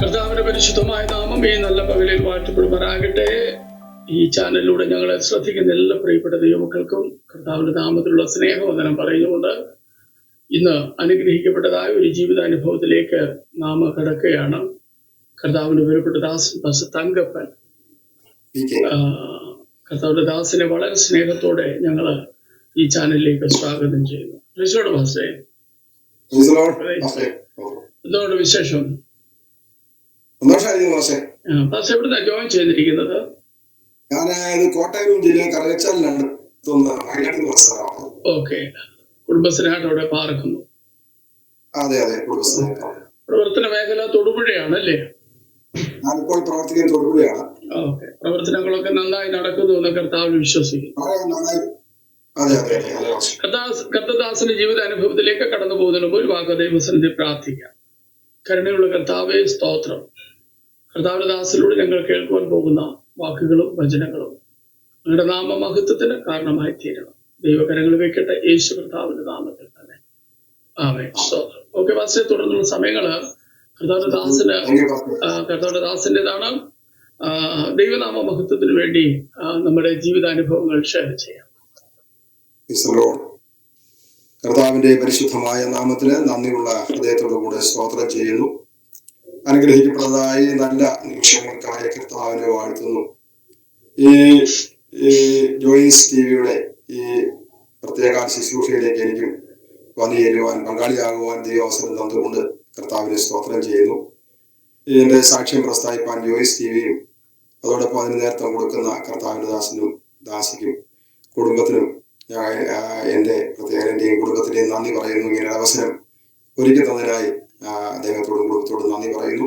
കർത്താവിന്റെ പരിശുദ്ധമായ നാമം ഈ നല്ല പകലിൽ വാഴ്ത്തപ്പെടുമാറാകട്ടെ. ഈ ചാനലിലൂടെ ഞങ്ങളെ ശ്രദ്ധിക്കുന്ന എല്ലാ പ്രിയപ്പെട്ട ദൈവമക്കൾക്കും കർത്താവിന്റെ നാമത്തിലുള്ള സ്നേഹവന്ദനം പറയുന്നുകൊണ്ട് ഇന്ന് അനുഗ്രഹിക്കപ്പെട്ടതായ ഒരു ജീവിതാനുഭവത്തിലേക്ക് നാം കടക്കുകയാണ്. കർത്താവിന്റെ വിലപ്പെട്ട ദാസൻ തങ്കപ്പൻ, കർത്താവിന്റെ ദാസിനെ വളരെ സ്നേഹത്തോടെ ഞങ്ങൾ ഈ ചാനലിലേക്ക് സ്വാഗതം ചെയ്യുന്നു. എന്താണ് വിശേഷം? എവിടുന്നാ ജോയിൻ ചെയ്തിരിക്കുന്നത്? ഞാൻ കോട്ടയം ജില്ലയിൽ കറകച്ചാലിലാണ്. ഓക്കെ, കുടുംബശ്രീയായിട്ട് അവിടെ പാർക്കുന്നു. അതെ അതെ, പ്രവർത്തന മേഖല തൊടുപുഴയാണ് അല്ലേ? ഞാനിപ്പോൾ പ്രവർത്തിക്കുന്ന തൊടുപുഴയാണ്. ഓക്കെ, പ്രവർത്തനങ്ങളൊക്കെ നന്നായി നടക്കുന്നു എന്ന് കർത്താവിൽ വിശ്വസിക്കുന്നു. കർത്തദാസന്റെ ജീവിത അനുഭവത്തിലേക്ക് കടന്നു പോകുന്നതിന് മുമ്പ് ഒരു വാക്ക് ദൈവസന്നിധി പ്രാർത്ഥിക്കാം. കരുണയുള്ള കർത്താവേ, സ്തോത്രം. കർത്താവിന്റെ ദാസനിലൂടെ ഞങ്ങൾ കേൾക്കുവാൻ പോകുന്ന വാക്കുകളും വചനങ്ങളും നിങ്ങളുടെ നാമമഹത്വത്തിന് കാരണമായി തീരണം. ദൈവകരങ്ങൾ വെക്കട്ടെ, യേശു കർത്താവിന്റെ നാമത്തിൽ തന്നെ. ആമേൻ. സ്തോത്രം. ഓക്കെ, വാസയെ തുടർന്നുള്ള സമയങ്ങള് കർത്താവിന്റെ ദാസന്റേതാണ്. ദൈവനാമ മഹത്വത്തിന് വേണ്ടി നമ്മുടെ ജീവിതാനുഭവങ്ങൾ ഷെയർ ചെയ്യാം. കർത്താവിന്റെ പരിശുദ്ധമായ നാമത്തിന് നന്ദിയുള്ള ഹൃദയത്തോടു കൂടെ സ്തോത്രം ചെയ്യുന്നു. അനുഗ്രഹിക്കപ്പെട്ടതായി നല്ല നിമിഷങ്ങൾക്കായ കർത്താവിനെ വാഴ്ത്തുന്നു. ഈ ജോയിസ് ടിവിയുടെ ഈ പ്രത്യേക ശുശ്രൂഷയിലേക്ക് എനിക്കും വന്നു ചേരുവാൻ, പങ്കാളിയാകുവാൻ ദൈവ അവസരം തന്നുകൊണ്ട് കർത്താവിനെ സ്തോത്രം ചെയ്യുന്നു. ഇതിന്റെ സാക്ഷ്യം പ്രസ്താവിപ്പാൻ ജോയിസ് ടിവിയും അതോടൊപ്പം അതിന് നേതൃത്വം കൊടുക്കുന്ന കർത്താവിന്റെ ദാസനും ദാസിക്കും കുടുംബത്തിനും എൻ്റെ പ്രത്യേകന്റെയും കുടുംബത്തിന്റെയും നന്ദി പറയുന്നു. ഇങ്ങനെ അവസരം ഒരുക്കി തന്നതിനായി അദ്ദേഹത്തോടും കുടുംബത്തോടും നന്ദി പറയുന്നു.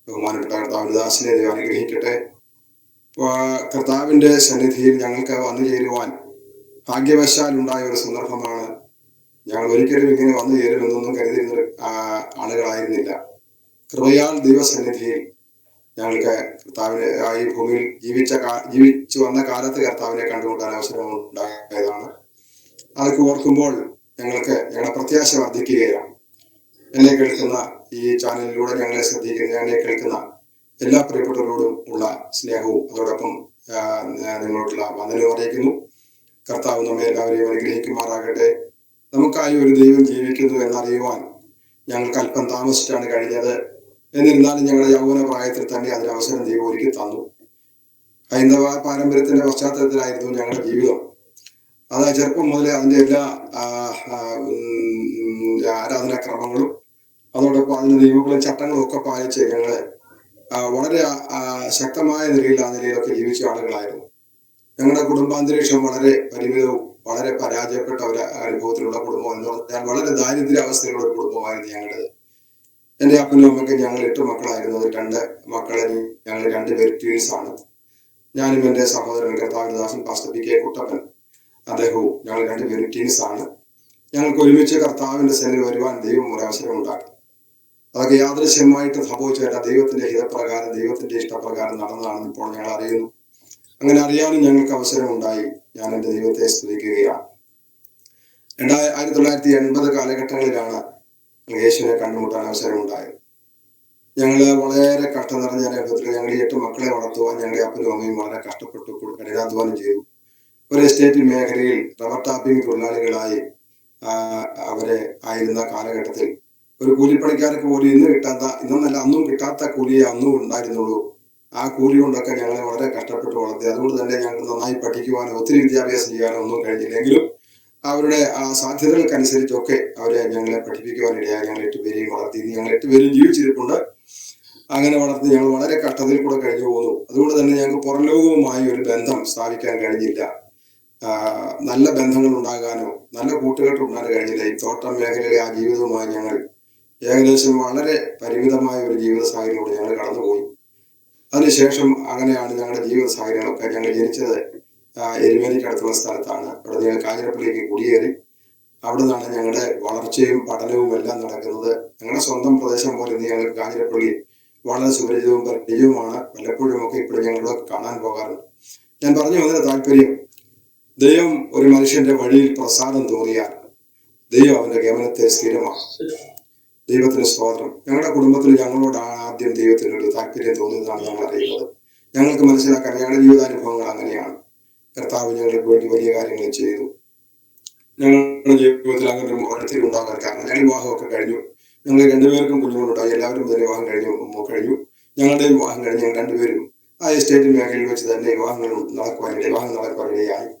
ബഹുമാനപ്പെട്ട കർത്താവിന്റെ ദാസിനെ ദൈവം അനുഗ്രഹിക്കട്ടെ. കർത്താവിന്റെ സന്നിധിയിൽ ഞങ്ങൾക്ക് വന്നു ചേരുവാൻ ഭാഗ്യവശാൽ ഉണ്ടായ ഒരു സന്ദർഭമാണ്. ഞങ്ങൾ ഒരിക്കലും ഇങ്ങനെ വന്നു ചേരുമെന്നൊന്നും കരുതിയിരുന്ന ആളുകളായിരുന്നില്ല. കൃപയാൽ ദൈവസന്നിധിയിൽ ഞങ്ങൾക്ക് കർത്താവിനെ ഈ ഭൂമിയിൽ ജീവിച്ചു വന്ന കാലത്ത് കർത്താവിനെ കണ്ടുമുട്ടാൻ അവസരം ഉണ്ടായതാണ്. അതൊക്കെ ഓർക്കുമ്പോൾ ഞങ്ങളുടെ പ്രത്യാശ വർദ്ധിക്കുകയാണ്. എന്നെ കേൾക്കുന്ന ഈ ചാനലിലൂടെ ഞങ്ങളെ ശ്രദ്ധിക്കുന്ന, എന്നെ കേൾക്കുന്ന എല്ലാ പ്രിയപ്പെട്ടവരോടും ഉള്ള സ്നേഹവും അതോടൊപ്പം നിങ്ങളോടുള്ള വന്ദനവും അറിയിക്കുന്നു. കർത്താവ് നമ്മെ എല്ലാവരെയും അനുഗ്രഹിക്കുമാറാകട്ടെ. നമുക്കായി ഒരു ദൈവം ജീവിക്കുന്നു എന്നറിയുവാൻ ഞങ്ങൾക്ക് അല്പം താമസിച്ചാണ് കഴിഞ്ഞത്. എന്നിരുന്നാലും ഞങ്ങളുടെ യൗവന പ്രായത്തിൽ തന്നെ അതിനവസരം ദൈവം ഒരുക്കി തന്നു. ഹൈന്ദവ പാരമ്പര്യത്തിന്റെ പശ്ചാത്തലത്തിലായിരുന്നു ഞങ്ങളുടെ ജീവിതം. അത് ചെറുപ്പം മുതലേ അതിന്റെ എല്ലാ ആരാധനാക്രമങ്ങളും അതോടൊപ്പം അതിന്റെ നിയമങ്ങളും ചട്ടങ്ങളും ഒക്കെ പാലിച്ച് ഞങ്ങള് വളരെ ശക്തമായ നിലയിൽ ആ നിലയിലൊക്കെ ജീവിച്ച ആളുകളായിരുന്നു. ഞങ്ങളുടെ കുടുംബാന്തരീക്ഷം വളരെ പരിമിതവും വളരെ പരാജയപ്പെട്ട ഒരു അനുഭവത്തിലുള്ള കുടുംബം എന്ന് പറഞ്ഞാൽ വളരെ ദാരിദ്ര്യാവസ്ഥയിലുള്ള ഒരു കുടുംബമായിരുന്നു ഞങ്ങളുടേത്. എൻ്റെ അപ്പനും അമ്മയ്ക്കും ഞങ്ങൾ 8 മക്കളായിരുന്നു. അതിൽ 2 മക്കളെ ഞങ്ങൾ 2 പേര് ട്വിൻസ് ആണ്. ഞാനും എൻ്റെ സഹോദരൻ കർത്താവിന്റെ ദാസൻ പാസ്റ്റർ പി കെ കുട്ടപ്പൻ, അദ്ദേഹവും ഞങ്ങൾ 2 പേരും ട്വിൻസ് ആണ്. ഞങ്ങൾക്ക് ഒരുമിച്ച് കർത്താവിന്റെ സന്നിധി വരുവാൻ ദൈവം ഒരു അവസരം ഉണ്ടാക്കി. അതൊക്കെ യാദൃശ്യമായിട്ട് സംഭവിച്ചതല്ല, ദൈവത്തിന്റെ ഹിതപ്രകാരം ദൈവത്തിന്റെ ഇഷ്ടപ്രകാരം നടന്നതാണെന്ന് ഇപ്പോൾ ഞങ്ങൾ അറിയുന്നു. അങ്ങനെ അറിയാനും ഞങ്ങൾക്ക് അവസരം ഉണ്ടായി. ഞാൻ എൻ്റെ ദൈവത്തെ സ്തുതിക്കുകയാണ്. 1980 കാലഘട്ടങ്ങളിലാണ് യേശുവിനെ കണ്ടുമുട്ടാൻ അവസരം ഉണ്ടായത്. ഞങ്ങള് വളരെ കഷ്ടം നിറഞ്ഞ അനുഭവത്തിൽ ഞങ്ങൾ 8 മക്കളെ വളർത്തുവാൻ ഞങ്ങളുടെ അപ്പനും അമ്മയും വളരെ കഷ്ടപ്പെട്ടു, കഠിനാധ്വാനം ചെയ്തു. ഒരു എസ്റ്റേറ്റ് മേഖലയിൽ റബ്ബർ ടാപ്പിംഗ് തൊഴിലാളികളായി അവരെ ആയിരുന്ന കാലഘട്ടത്തിൽ ഒരു കൂലിപ്പണിക്കാർക്ക് പോലും ഇന്നല്ല അന്നും കിട്ടാത്ത കൂലിയെ അന്നും ഉണ്ടായിരുന്നുള്ളൂ. ആ കൂലി കൊണ്ടൊക്കെ ഞങ്ങളെ വളരെ കഷ്ടപ്പെട്ട് വളർത്തി. അതുകൊണ്ട് തന്നെ ഞങ്ങൾക്ക് നന്നായി പഠിക്കുവാനോ ഒത്തിരി വിദ്യാഭ്യാസം ചെയ്യാനോ ഒന്നും കഴിഞ്ഞില്ലെങ്കിലും അവരുടെ ആ സാധ്യതകൾക്കനുസരിച്ചൊക്കെ അവരെ ഞങ്ങളെ പഠിപ്പിക്കുവാനിടയായി. ഞങ്ങൾ 8 പേരെയും വളർത്തി. ഞങ്ങൾ 8 പേരും ജീവിച്ചിരിപ്പുണ്ട്. അങ്ങനെ വളർത്തി ഞങ്ങൾ വളരെ കഷ്ടതയിൽ കൂടെ കഴിഞ്ഞു പോകുന്നു. അതുകൊണ്ട് തന്നെ ഞങ്ങൾക്ക് പുറംലോകവുമായി ഒരു ബന്ധം സ്ഥാപിക്കാൻ കഴിഞ്ഞില്ല. നല്ല ബന്ധങ്ങൾ ഉണ്ടാകാനോ നല്ല കൂട്ടുകെട്ട് ഉണ്ടാകാൻ കഴിഞ്ഞില്ല. ഈ തോട്ടം മേഖലയിലെ ആ ജീവിതവുമായി ഞങ്ങൾ ഏകദേശം വളരെ പരിമിതമായ ഒരു ജീവിത സാഹചര്യത്തിലൂടെ ഞങ്ങൾ കടന്നുപോയി. അതിനുശേഷം അങ്ങനെയാണ് ഞങ്ങളുടെ ജീവിത സാഹചര്യങ്ങളൊക്കെ. ഞങ്ങൾ ജനിച്ചത് എരുമേലിക്കടുത്തുള്ള സ്ഥലത്താണ്. അവിടെ ഞങ്ങൾ കാഞ്ഞിരപ്പള്ളിക്ക് കുടിയേറി. അവിടെ നിന്നാണ് ഞങ്ങളുടെ വളർച്ചയും പഠനവും എല്ലാം നടക്കുന്നത്. ഞങ്ങളുടെ സ്വന്തം പ്രദേശം പോലെ ഇന്ന് ഞങ്ങൾക്ക് കാഞ്ഞിരപ്പള്ളി വളരെ സുപരിചിതവും പരിചയവുമാണ്. വല്ലപ്പോഴും ഒക്കെ ഇപ്പോഴും ഞങ്ങളിവിടെ കാണാൻ പോകാറുണ്ട്. ഞാൻ പറഞ്ഞു വന്നതിന് താല്പര്യം, ദൈവം ഒരു മനുഷ്യന്റെ വഴിയിൽ പ്രസാദം തോന്നിയാൽ ദൈവം അവന്റെ ഗമനത്തെ സ്ഥിരമാണ്. ദൈവത്തിന് സ്തോത്രം. ഞങ്ങളുടെ കുടുംബത്തിൽ ഞങ്ങളോട് ആദ്യം ദൈവത്തിന് ഒരു താല്പര്യം തോന്നിയതാണ് ഞങ്ങൾ അറിയുന്നത്. ഞങ്ങൾക്ക് മനസ്സിലാക്കാൻ ഞങ്ങളുടെ ജീവിതാനുഭവങ്ങൾ അങ്ങനെയാണ്. കർത്താവ് ഞങ്ങൾക്ക് വേണ്ടി വലിയ കാര്യങ്ങൾ ചെയ്തു. ഞങ്ങളുടെ ജീവിതത്തിൽ അങ്ങനെ ഒരു ഓരോരുത്തരും ഉണ്ടാകാൻ കാരണം ഞങ്ങൾ വിവാഹമൊക്കെ കഴിഞ്ഞു. ഞങ്ങൾ രണ്ടുപേർക്കും കുഞ്ഞുങ്ങളുണ്ടായി. എല്ലാവരും തന്നെ വിവാഹം കഴിഞ്ഞു. ഞങ്ങളുടെയും വിവാഹം കഴിഞ്ഞ് ഞങ്ങൾ രണ്ടുപേരും ആ എസ്റ്റേറ്റ് മേഖലയിൽ വെച്ച് തന്നെ വിവാഹം നടക്കുവാനിടയായി.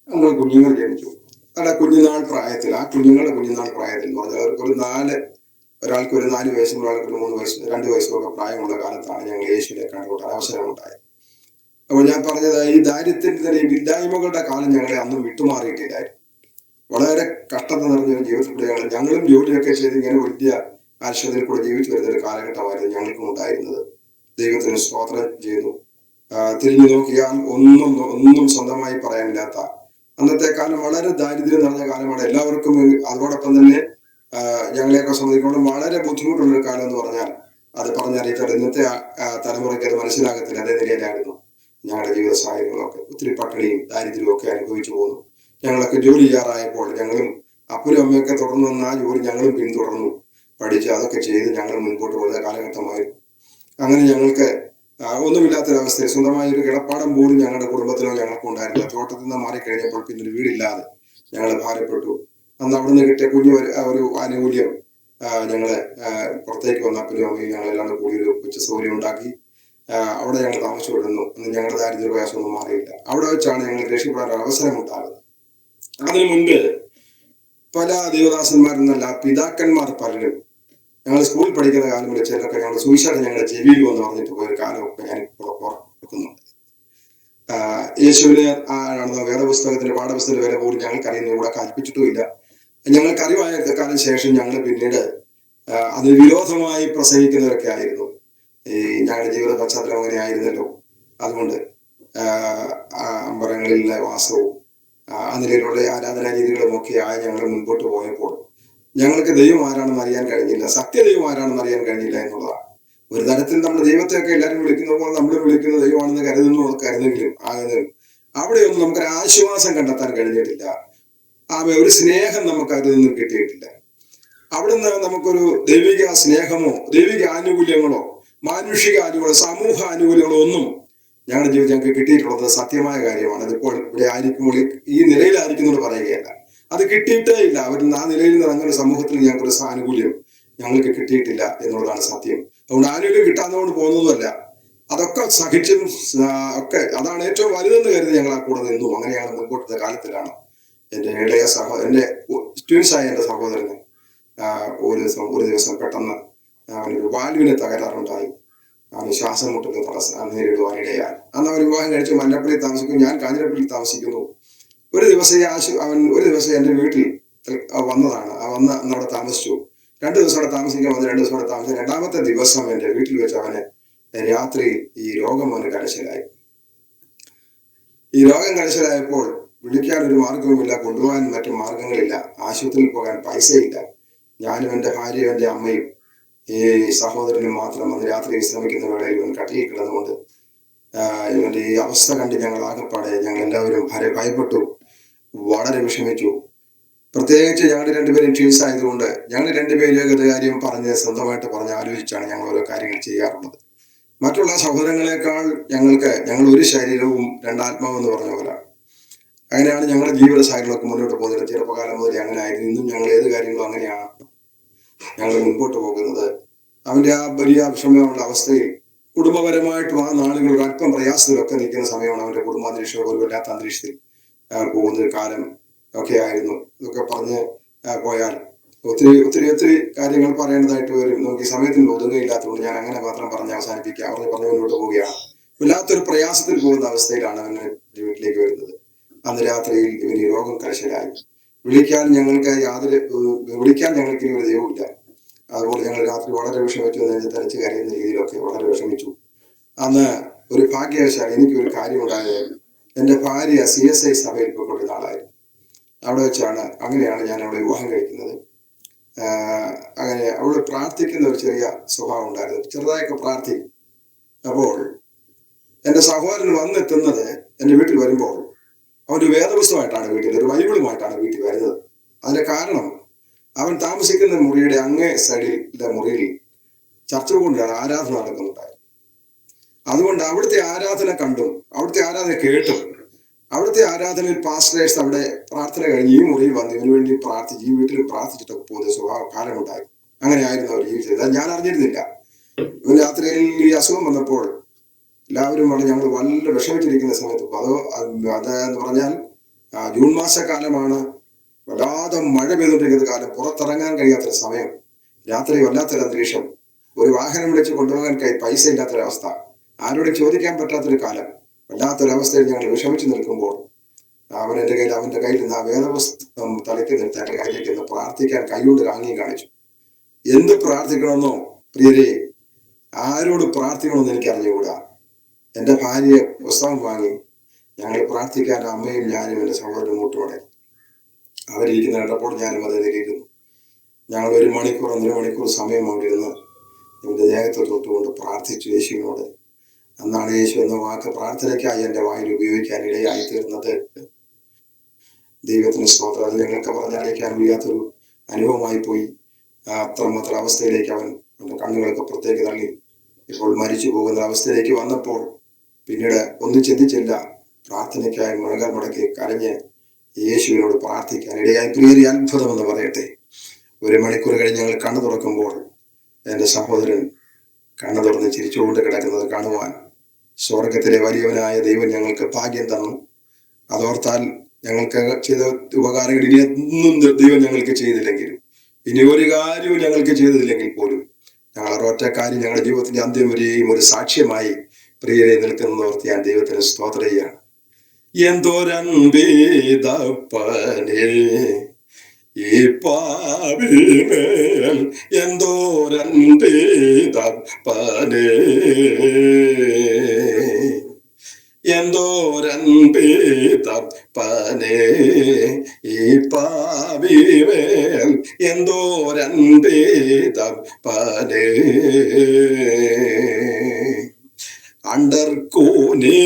ഞങ്ങൾ കുഞ്ഞുങ്ങൾ ജനിച്ചു. ആ കുഞ്ഞുനാൾ പ്രായത്തിൽ എന്ന് പറഞ്ഞാൽ ഒരാൾക്ക് ഒരു 4 വയസ്സും ഒരാൾക്ക് ഒരു 3 വയസ്സും 2 വയസ്സും ഒക്കെ പ്രായമുള്ള കാലത്താണ് ഞങ്ങൾ യേശുവിനെ കണ്ടുകൊണ്ടാൻ അവസരമുണ്ടായത്. അപ്പോൾ ഞാൻ പറഞ്ഞത് ഈ ദാരിദ്ര്യത്തിന്റെ ഇല്ലായ്മകളുടെ കാലം ഞങ്ങളെ അന്നും വിട്ടുമാറിയിട്ടില്ലായിരുന്നു. വളരെ കഷ്ടത നിറഞ്ഞൊരു ജീവിതത്തിലൂടെയാണ് ഞങ്ങളും ജോലിയൊക്കെ ചെയ്ത് ഇങ്ങനെ വലിയ ആശ്രയത്തിൽ കൂടെ ജീവിച്ചു വരുന്ന ഒരു കാലഘട്ടമായിരുന്നു ഞങ്ങൾക്കും ഉണ്ടായിരുന്നത്. ദൈവത്തിന് സ്തോത്രം ചെയ്തു. തിരിഞ്ഞു നോക്കിയാൽ ഒന്നും സ്വന്തമായി പറയാനില്ലാത്ത അന്നത്തെ കാലം വളരെ ദാരിദ്ര്യം നിറഞ്ഞ കാലമാണ് എല്ലാവർക്കും. അതോടൊപ്പം തന്നെ ഞങ്ങളെയൊക്കെ സംബന്ധിക്കുമ്പോൾ വളരെ ബുദ്ധിമുട്ടുള്ളൊരു കാലം എന്ന് പറഞ്ഞാൽ അത് പറഞ്ഞറിയിച്ചാൽ ഇന്നത്തെ തലമുറയ്ക്ക് അത് മനസ്സിലാകത്തില്ല. അതേ നിലയിലായിരുന്നു ഞങ്ങളുടെ ജീവിത സാഹചര്യങ്ങളൊക്കെ. ഒത്തിരി പട്ടിണിയും ദാരിദ്ര്യവും ഒക്കെ അനുഭവിച്ചു പോകുന്നു. ഞങ്ങളൊക്കെ ജോലി ചെയ്യാറായപ്പോൾ ഞങ്ങളും അപ്പനും അമ്മയൊക്കെ തുടർന്നു വന്ന ആ ജോലി ഞങ്ങളും പിന്തുടർന്നു പഠിച്ച് അതൊക്കെ ചെയ്ത് ഞങ്ങൾ മുൻപോട്ട് പോകുന്ന കാലഘട്ടമായിരുന്നു. അങ്ങനെ ഞങ്ങൾക്ക് ഒന്നുമില്ലാത്തൊരവസ്ഥയിൽ സ്വന്തമായ ഒരു കിടപ്പാടം പോലും ഞങ്ങളുടെ കുടുംബത്തിലോ ഞങ്ങൾക്ക് ഉണ്ടായിരുന്നില്ല. തോട്ടത്തിൽ നിന്ന് മാറിക്കഴിഞ്ഞപ്പോൾ പിന്നെ ഒരു വീടില്ലാതെ ഞങ്ങൾ ഭാരപ്പെട്ടു. അന്ന് അവിടുന്ന് കിട്ടിയ ഒരു ആനുകൂല്യം ഞങ്ങള് പുറത്തേക്ക് വന്ന അപ്പനും അമ്മയും ഞങ്ങളെല്ലാം കൂടി ഒരു ഉച്ച സൗകര്യം ഉണ്ടാക്കി അവിടെ ഞങ്ങൾ താമസിച്ചുകൊണ്ടിരുന്നു. അന്ന് ഞങ്ങളുടെ ദാരിദ്ര്യ പ്രയാസമൊന്നും മാറിയില്ല. അവിടെ വെച്ചാണ് ഞങ്ങൾ രക്ഷപ്പെടാൻ അവസരം ഉണ്ടാകുന്നത്. അതിനു മുൻപ് പല ദേവദാസന്മാരെന്നല്ല പിതാക്കന്മാർ പലരും ഞങ്ങൾ സ്കൂളിൽ പഠിക്കുന്ന കാലം മുതൽ ചിലരൊക്കെ ഞങ്ങളുടെ സുവിശേഷം ഞങ്ങളുടെ ചെവിയിൽ വന്ന് പറഞ്ഞിട്ട് പോയൊരു കാലമൊക്കെ ഞാൻ ഓർക്കുന്നുണ്ട്. യേശുവിനെ വേദപുസ്തകത്തിന്റെ പാഠപുസ്തകത്തിന്റെ വില പോലും ഞങ്ങൾക്ക് അറിയുന്ന ഇവിടെ കൽപ്പിച്ചിട്ടുമില്ല. ഞങ്ങൾക്ക് അറിവായ കാലം ശേഷം ഞങ്ങൾ പിന്നീട് അതിന് വിരോധമായി പ്രസംഗിക്കുന്നവരൊക്കെ ആയിരുന്നു. ഈ ഞങ്ങളുടെ ജീവിത പശ്ചാത്തലം അങ്ങനെ ആയിരുന്നല്ലോ. അതുകൊണ്ട് അമ്പലങ്ങളിലെ വാസവും ആ നിലയിലുള്ള ആരാധനാ രീതികളും ഒക്കെ ആയി ഞങ്ങൾ മുൻപോട്ട് പോയപ്പോൾ ഞങ്ങൾക്ക് ദൈവം ആരാണെന്ന് അറിയാൻ കഴിഞ്ഞില്ല. സത്യദൈവം ആരാണെന്ന് അറിയാൻ കഴിഞ്ഞില്ല എന്നുള്ളതാണ്. ഒരു തരത്തിൽ നമ്മുടെ ദൈവത്തെയൊക്കെ എല്ലാവരും വിളിക്കുന്നപ്പോൾ നമ്മൾ വിളിക്കുന്ന ദൈവമാണെന്ന് കരുതെങ്കിലും അവിടെയൊന്നും നമുക്കൊരു ആശ്വാസം കണ്ടെത്താൻ കഴിഞ്ഞിട്ടില്ല. ഒരു സ്നേഹം നമുക്ക് അതിൽ നിന്നും കിട്ടിയിട്ടില്ല. അവിടുന്ന് നമുക്കൊരു ദൈവിക സ്നേഹമോ ദൈവിക ആനുകൂല്യങ്ങളോ മാനുഷിക ആനുകൂല്യമോ സമൂഹ ആനുകൂല്യങ്ങളോ ഒന്നും ഞങ്ങളുടെ ജീവിതം ഞങ്ങൾക്ക് കിട്ടിയിട്ടുള്ളത് സത്യമായ കാര്യമാണ്. അതിപ്പോൾ ഇവിടെ ആയിരിക്കുമ്പോൾ ഈ നിലയിലായിരിക്കുന്നോട് പറയുകയല്ല, അത് കിട്ടിയിട്ടേ ഇല്ല. ആ നിലയിൽ നിന്ന് അങ്ങനെ സമൂഹത്തിൽ ഞങ്ങൾക്കൊരു ആനുകൂല്യം ഞങ്ങൾക്ക് കിട്ടിയിട്ടില്ല എന്നുള്ളതാണ് സത്യം. അതുകൊണ്ട് ആനുകൂല്യം കിട്ടാത്തതുകൊണ്ട് പോകുന്നതുമല്ല, അതൊക്കെ സഹിച്ചും ഒക്കെ അതാണ് ഏറ്റവും വലുതെന്ന് കരുതി ഞങ്ങൾ ആ കൂടെ നിന്നു. അങ്ങനെയാണ് മുൻപോട്ടത്തെ കാലത്തിലാണ് എൻ്റെ എൻ്റെ ട്വിൻസായ എൻ്റെ സഹോദരന് ഒരു ദിവസം പെട്ടെന്ന് അവനൊരു വാൽവിന് തകരാറുണ്ടായി. അവന് ശ്വാസം മുട്ടൽ നേരിടുവാനിടയായി. അന്ന് അവൻ വിവാഹം കഴിച്ച് മല്ലപ്പള്ളിയിൽ താമസിക്കുന്നു, ഞാൻ കാഞ്ഞിരപ്പള്ളിയിൽ താമസിക്കുന്നു. ഒരു ദിവസം എൻ്റെ വീട്ടിൽ വന്നതാണ്. അന്ന് അവിടെ താമസിച്ചു. 2 ദിവസം അവിടെ താമസിക്കാൻ വന്ന് 2 ദിവസം അവിടെ താമസിച്ചു. 2ാമത്തെ ദിവസം എൻ്റെ വീട്ടിൽ വെച്ച് അവന് രാത്രി ഈ രോഗം അവന് കലശലായി. ഈ രോഗം കലശലായപ്പോൾ വിളിക്കാൻ ഒരു മാർഗവുമില്ല, കൊണ്ടുപോകാൻ മറ്റു മാർഗങ്ങളില്ല, ആശുപത്രിയിൽ പോകാൻ പൈസയില്ല. ഞാനും എൻ്റെ ഭാര്യയും എൻ്റെ അമ്മയും ഈ സഹോദരനും മാത്രം അന്ന് രാത്രി വിശ്രമിക്കുന്ന വേളയിൽ ഇവൻ കട്ടിയിൽ കിടന്നുകൊണ്ട് ഇവന്റെ ഈ അവസ്ഥ കണ്ട് ഞങ്ങൾ ആകെപ്പാടെ ഞങ്ങൾ എല്ലാവരും ഭയപ്പെട്ടു, വളരെ വിഷമിച്ചു. പ്രത്യേകിച്ച് ഞങ്ങൾ രണ്ടുപേരും ട്വിൻസ് ആയതുകൊണ്ട് ഞങ്ങൾ രണ്ടുപേരും കാര്യം സ്വന്തമായിട്ട് പറഞ്ഞ് ആലോചിച്ചാണ് ഞങ്ങൾ ഓരോ കാര്യങ്ങൾ ചെയ്യാറുള്ളത്. മറ്റുള്ള സഹോദരങ്ങളെക്കാൾ ഞങ്ങൾ ഒരു ശരീരവും 2 ആത്മാവ് എന്ന് പറഞ്ഞ പോലാണ്. അങ്ങനെയാണ് ഞങ്ങളുടെ ജീവിത സാഹചര്യങ്ങളൊക്കെ മുന്നോട്ട് പോകുന്നത്. ചെറുപ്പകാലം മുതൽ അങ്ങനെ ആയിരുന്നു. ഇന്നും ഞങ്ങൾ ഏത് കാര്യങ്ങളും അങ്ങനെയാണ് ഞങ്ങൾ മുൻപോട്ട് പോകുന്നത്. അവന്റെ ആ വലിയ വിഷമമുള്ള അവസ്ഥയിൽ കുടുംബപരമായിട്ടും ആ നാളുകൾ അല്പം പ്രയാസത്തിലൊക്കെ നിൽക്കുന്ന സമയമാണ്. അവന്റെ കുടുംബാന്തരീക്ഷം ഒരു വല്ലാത്ത അന്തരീക്ഷത്തിൽ പോകുന്ന ഒരു കാലം ഒക്കെ ആയിരുന്നു. ഇതൊക്കെ പറഞ്ഞ് പോയാൽ ഒത്തിരി കാര്യങ്ങൾ പറയേണ്ടതായിട്ട് വരും. നമുക്ക് ഈ സമയത്തിന് ഒതുങ്ങയില്ലാത്തതുകൊണ്ട് ഞാൻ അങ്ങനെ മാത്രം പറഞ്ഞ് അവസാനിപ്പിക്കുക. പറഞ്ഞ് മുന്നോട്ട് പോവുകയാണ്. വല്ലാത്തൊരു പ്രയാസത്തിൽ പോകുന്ന അവസ്ഥയിലാണ് അവന് വീട്ടിലേക്ക് വരുന്നത്. അന്ന് രാത്രിയിൽ ഇവന് രോഗം കലശലായി. വിളിക്കാൻ ഞങ്ങൾക്ക് ഇനി ഒരു ദൈവമില്ല. അതുപോലെ ഞങ്ങൾ രാത്രി വളരെ വിഷമിച്ചു, തനിച്ച് കരയുന്ന രീതിയിലൊക്കെ വളരെ വിഷമിച്ചു. അന്ന് ഒരു ഭാഗ്യവശാൽ എനിക്കൊരു കാര്യം ഉണ്ടായത്, എൻ്റെ ഭാര്യ CSI സഭയിൽ പോയിക്കൊണ്ടിരുന്ന ആളായിരുന്നു. അവിടെ വെച്ചാണ് അങ്ങനെയാണ് ഞാൻ അവളെ വിവാഹം കഴിക്കുന്നത്. അങ്ങനെ അവള് പ്രാർത്ഥിക്കുന്ന ഒരു ചെറിയ സ്വഭാവം ഉണ്ടായിരുന്നു, ചെറുതായൊക്കെ പ്രാർത്ഥിക്കും. അപ്പോൾ എൻ്റെ സഹോദരൻ വന്നെത്തുന്നത് എൻ്റെ വീട്ടിൽ വരുമ്പോൾ അവൻ്റെ വേദപുസ്തകമായിട്ടാണ് ഒരു ബൈബിളുമായിട്ടാണ് വീട്ടിൽ വരുന്നത്. അതിന്റെ കാരണം അവൻ താമസിക്കുന്ന മുറിയുടെ അങ്ങേ സൈഡിലെ മുറിയിൽ ചർച്ച കൊണ്ടാണ് ആരാധന നടക്കുന്നുണ്ടായി. അതുകൊണ്ട് അവിടുത്തെ ആരാധന കണ്ടും അവിടുത്തെ ആരാധന കേട്ടും അവിടുത്തെ ആരാധനയിൽ പാസ്റ്റേഴ്സ് അവിടെ പ്രാർത്ഥന കഴിഞ്ഞ് ഈ മുറിയിൽ വന്ന് ഇവന് വേണ്ടി പ്രാർത്ഥിച്ച് ഈ വീട്ടിൽ പ്രാർത്ഥിച്ചിട്ടൊക്കെ പോകുന്ന സ്വഭാവ കാലമുണ്ടായി. അങ്ങനെയായിരുന്നു അവർ ജീവിച്ചത്. അത് ഞാൻ അറിഞ്ഞിരുന്നില്ല. ഇവൻ രാത്രിയിൽ ഈ അസുഖം വന്നപ്പോൾ എല്ലാവരും പറഞ്ഞ് ഞങ്ങൾ വളരെ വിഷമിച്ചിരിക്കുന്ന സമയത്ത് അതെന്ന് പറഞ്ഞാൽ ജൂൺ മാസക്കാലമാണ്. വല്ലാതെ മഴ പെയ്തുകൊണ്ടിരിക്കുന്ന കാലം, പുറത്തിറങ്ങാൻ കഴിയാത്തൊരു സമയം, രാത്രി വല്ലാത്തൊരു അന്തരീക്ഷം, ഒരു വാഹനം വിളിച്ച് കൊണ്ടുപോകാൻ പൈസ ഇല്ലാത്തൊരവസ്ഥ, ആരോടും ചോദിക്കാൻ പറ്റാത്തൊരു കാലം, വല്ലാത്തൊരവസ്ഥയിൽ ഞങ്ങൾ വിഷമിച്ച് നിൽക്കുമ്പോൾ അവന്റെ കയ്യിൽ നിന്ന് ആ വേദപുസ്തകം തലയ്ക്ക് നിർത്താൻ കയ്യിലേക്ക് പ്രാർത്ഥിക്കാൻ കൈകൊണ്ട് കാങ്ങിയും കാണിച്ചു. എന്ത് പ്രാർത്ഥിക്കണമെന്നോ പ്രിയരെ, ആരോട് പ്രാർത്ഥിക്കണമെന്ന് എനിക്ക് അറിഞ്ഞുകൂടാ. എന്റെ ഭാര്യയെ പുസ്തകം വാങ്ങി ഞങ്ങൾ പ്രാർത്ഥിക്കാൻ അമ്മയും ഞാനും എൻ്റെ സഹോദരനും മുട്ടോടെ അവരിയ്ക്കുന്ന കണ്ടപ്പോൾ ഞാനും അതിലിരുന്നു. ഞങ്ങൾ 1 മണിക്കൂർ 1.5 മണിക്കൂർ സമയം അവിടെ ഇരുന്ന് ഇവന്റെ ദേഹത്തെ തൊട്ടുകൊണ്ട് പ്രാർത്ഥിച്ചു യേശുവിനോട്. അന്നാണ് യേശു എന്ന വാക്ക് പ്രാർത്ഥനയ്ക്കായി എൻ്റെ വായിൽ ഉപയോഗിക്കാൻ ഇടയായി തീർന്നത്. ദൈവത്തിന് സ്തോത്രം. അത് ഞങ്ങൾക്ക് പറഞ്ഞറിയിക്കാൻ വയ്യാത്തൊരു അനുഭവമായി പോയി. അത്രമാത്ര അവസ്ഥയിലേക്ക് അവന്റെ കണ്ണുകളൊക്കെ പുറത്തേക്ക് തള്ളി ഇപ്പോൾ മരിച്ചു പോകുന്ന അവസ്ഥയിലേക്ക് വന്നപ്പോൾ പിന്നീട് ഒന്നും ചിന്തിച്ചില്ല. പ്രാർത്ഥനയ്ക്കായി മുഴകാൽ മുടക്കി കരഞ്ഞ് യേശുവിനോട് പ്രാർത്ഥിക്കാൻ ഇടയായി. പ്രിയരെ, അത്ഭുതം എന്ന് പറയട്ടെ, 1 മണിക്കൂർ കഴിഞ്ഞ് ഞങ്ങൾ കണ്ണു തുറക്കുമ്പോൾ എൻ്റെ സഹോദരൻ കണ്ണു തുറന്ന് ചിരിച്ചുകൊണ്ട് കിടക്കുന്നത് കാണുവാൻ സ്വർഗത്തിലെ വലിയവനായ ദൈവം ഞങ്ങൾക്ക് ഭാഗ്യം തന്നു. അതോർത്താൽ ഞങ്ങൾക്ക് ചെയ്ത ഉപകാരങ്ങൾ ഇനി ഒന്നും ദൈവം ഞങ്ങൾക്ക് ചെയ്തില്ലെങ്കിലും, ഇനി ഒരു കാര്യവും ഞങ്ങൾക്ക് ചെയ്തില്ലെങ്കിൽ പോലും ഞങ്ങൾ ഒരൊറ്റ കാര്യം ഞങ്ങളുടെ ജീവിതത്തിന്റെ അന്ത്യം വരെയും ഒരു സാക്ഷ്യമായി പ്രിയരെ നിൽക്കുന്നതോർത്ത് ഞാൻ ദൈവത്തിന് സ്തോത്രം ചെയ്യാണ്. എന്തോരൻപേതപ്പനെ ഈ പാവിമേൽ എന്തോരൻപേതപ്പനെ എന്തോരൻപേതപ്പനെ ഈ പാവിമേൽ എന്തോരൻപേതപ്പനെ അണ്ടർക്കോനെ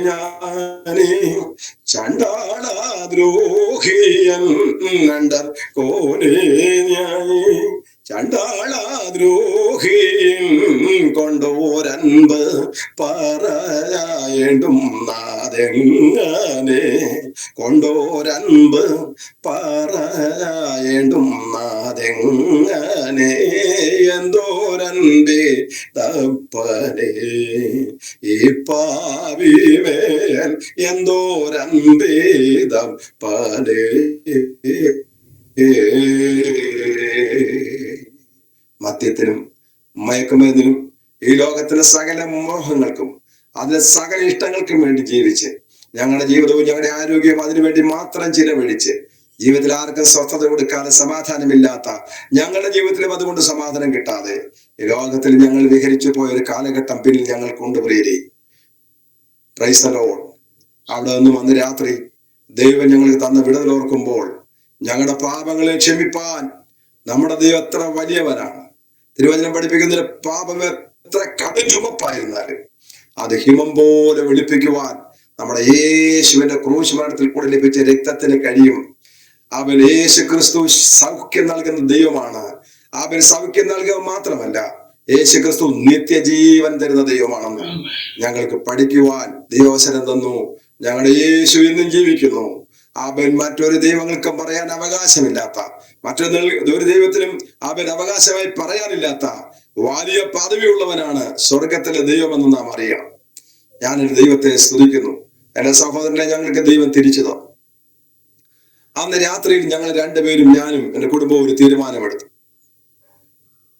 ഞാനേ ചണ്ടാളദ്രോഹിയൻ അണ്ടർക്കോനെ ഞാനേ ചണ്ടാളദ്രോഹിയൻ കൊണ്ടോരൻപ് പറയായണ്ടും നാദെങ്ങനെ കൊണ്ടോരൻപ് പറയായണ്ടും നാദെങ്ങനെ എന്തോരൻപേ തപ്പനെ ഈ പാവിമേൽ എന്തോരൻപേ തപ്പനെ. മദ്യത്തിനും മയക്കുമരുന്നിനും ഈ ലോകത്തിലെ സകല മോഹങ്ങൾക്കും അതിലെ സകല ഇഷ്ടങ്ങൾക്കും വേണ്ടി ജീവിച്ച് ഞങ്ങളുടെ ജീവിതവും ഞങ്ങളുടെ ആരോഗ്യവും അതിനുവേണ്ടി മാത്രം ചിലവഴിച്ച് ജീവിതത്തിൽ ആർക്കും സ്വസ്ഥത കൊടുക്കാതെ സമാധാനമില്ലാത്ത ഞങ്ങളുടെ ജീവിതത്തിലും അതുകൊണ്ട് സമാധാനം കിട്ടാതെ ഈ ലോകത്തിൽ ഞങ്ങൾ വിഹരിച്ചു പോയ ഒരു കാലഘട്ടം പിന്നിൽ ഞങ്ങൾ കൊണ്ടുപോയി. Praise the Lord. അവിടെ നിന്നും അന്ന് രാത്രി ദൈവം ഞങ്ങൾക്ക് തന്ന വിടുതൽ ഓർക്കുമ്പോൾ ഞങ്ങളുടെ പാപങ്ങളെ ക്ഷമിപ്പാൻ നമ്മുടെ ദൈവം എത്ര വലിയവനാണ്. തിരുവചനം പഠിപ്പിക്കുന്ന പാപം എത്ര കടുചുമപ്പായിരുന്നാലും അത് ഹിമം പോലെ വെളുപ്പിക്കുവാൻ നമ്മുടെ യേശുവിന്റെ ക്രൂശ് മരണത്തിൽ കൂടെ ലഭിച്ച രക്തത്തിന് കഴിയും. അവൻ യേശു ക്രിസ്തു സൗഖ്യം നൽകുന്ന ദൈവമാണ്. അവൻ സൗഖ്യം നൽകുക മാത്രമല്ല, യേശു ക്രിസ്തു നിത്യജീവൻ തരുന്ന ദൈവമാണെന്ന് ഞങ്ങൾക്ക് പഠിക്കുവാൻ ദൈവവസരം തന്നു. ഞങ്ങളുടെ യേശു ഇന്നും ജീവിക്കുന്നു. അവൻ മറ്റൊരു ദൈവങ്ങൾക്കും പറയാൻ അവകാശമില്ലാത്ത, മറ്റൊരു ദൈവത്തിനും അവൻ അവകാശമായി പറയാനില്ലാത്ത വലിയ പദവിയുള്ളവനാണ് സ്വർഗത്തിലെ ദൈവമെന്ന് നാം അറിയണം. ഞാനൊരു ദൈവത്തെ സ്തുതിക്കുന്നു. എന്റെ സഹോദരനെ ഞങ്ങൾക്ക് ദൈവം തിരിച്ചു തന്നു. അന്ന് രാത്രിയിൽ ഞങ്ങൾ രണ്ടുപേരും, ഞാനും എന്റെ കുടുംബവും ഒരു തീരുമാനമെടുത്തു.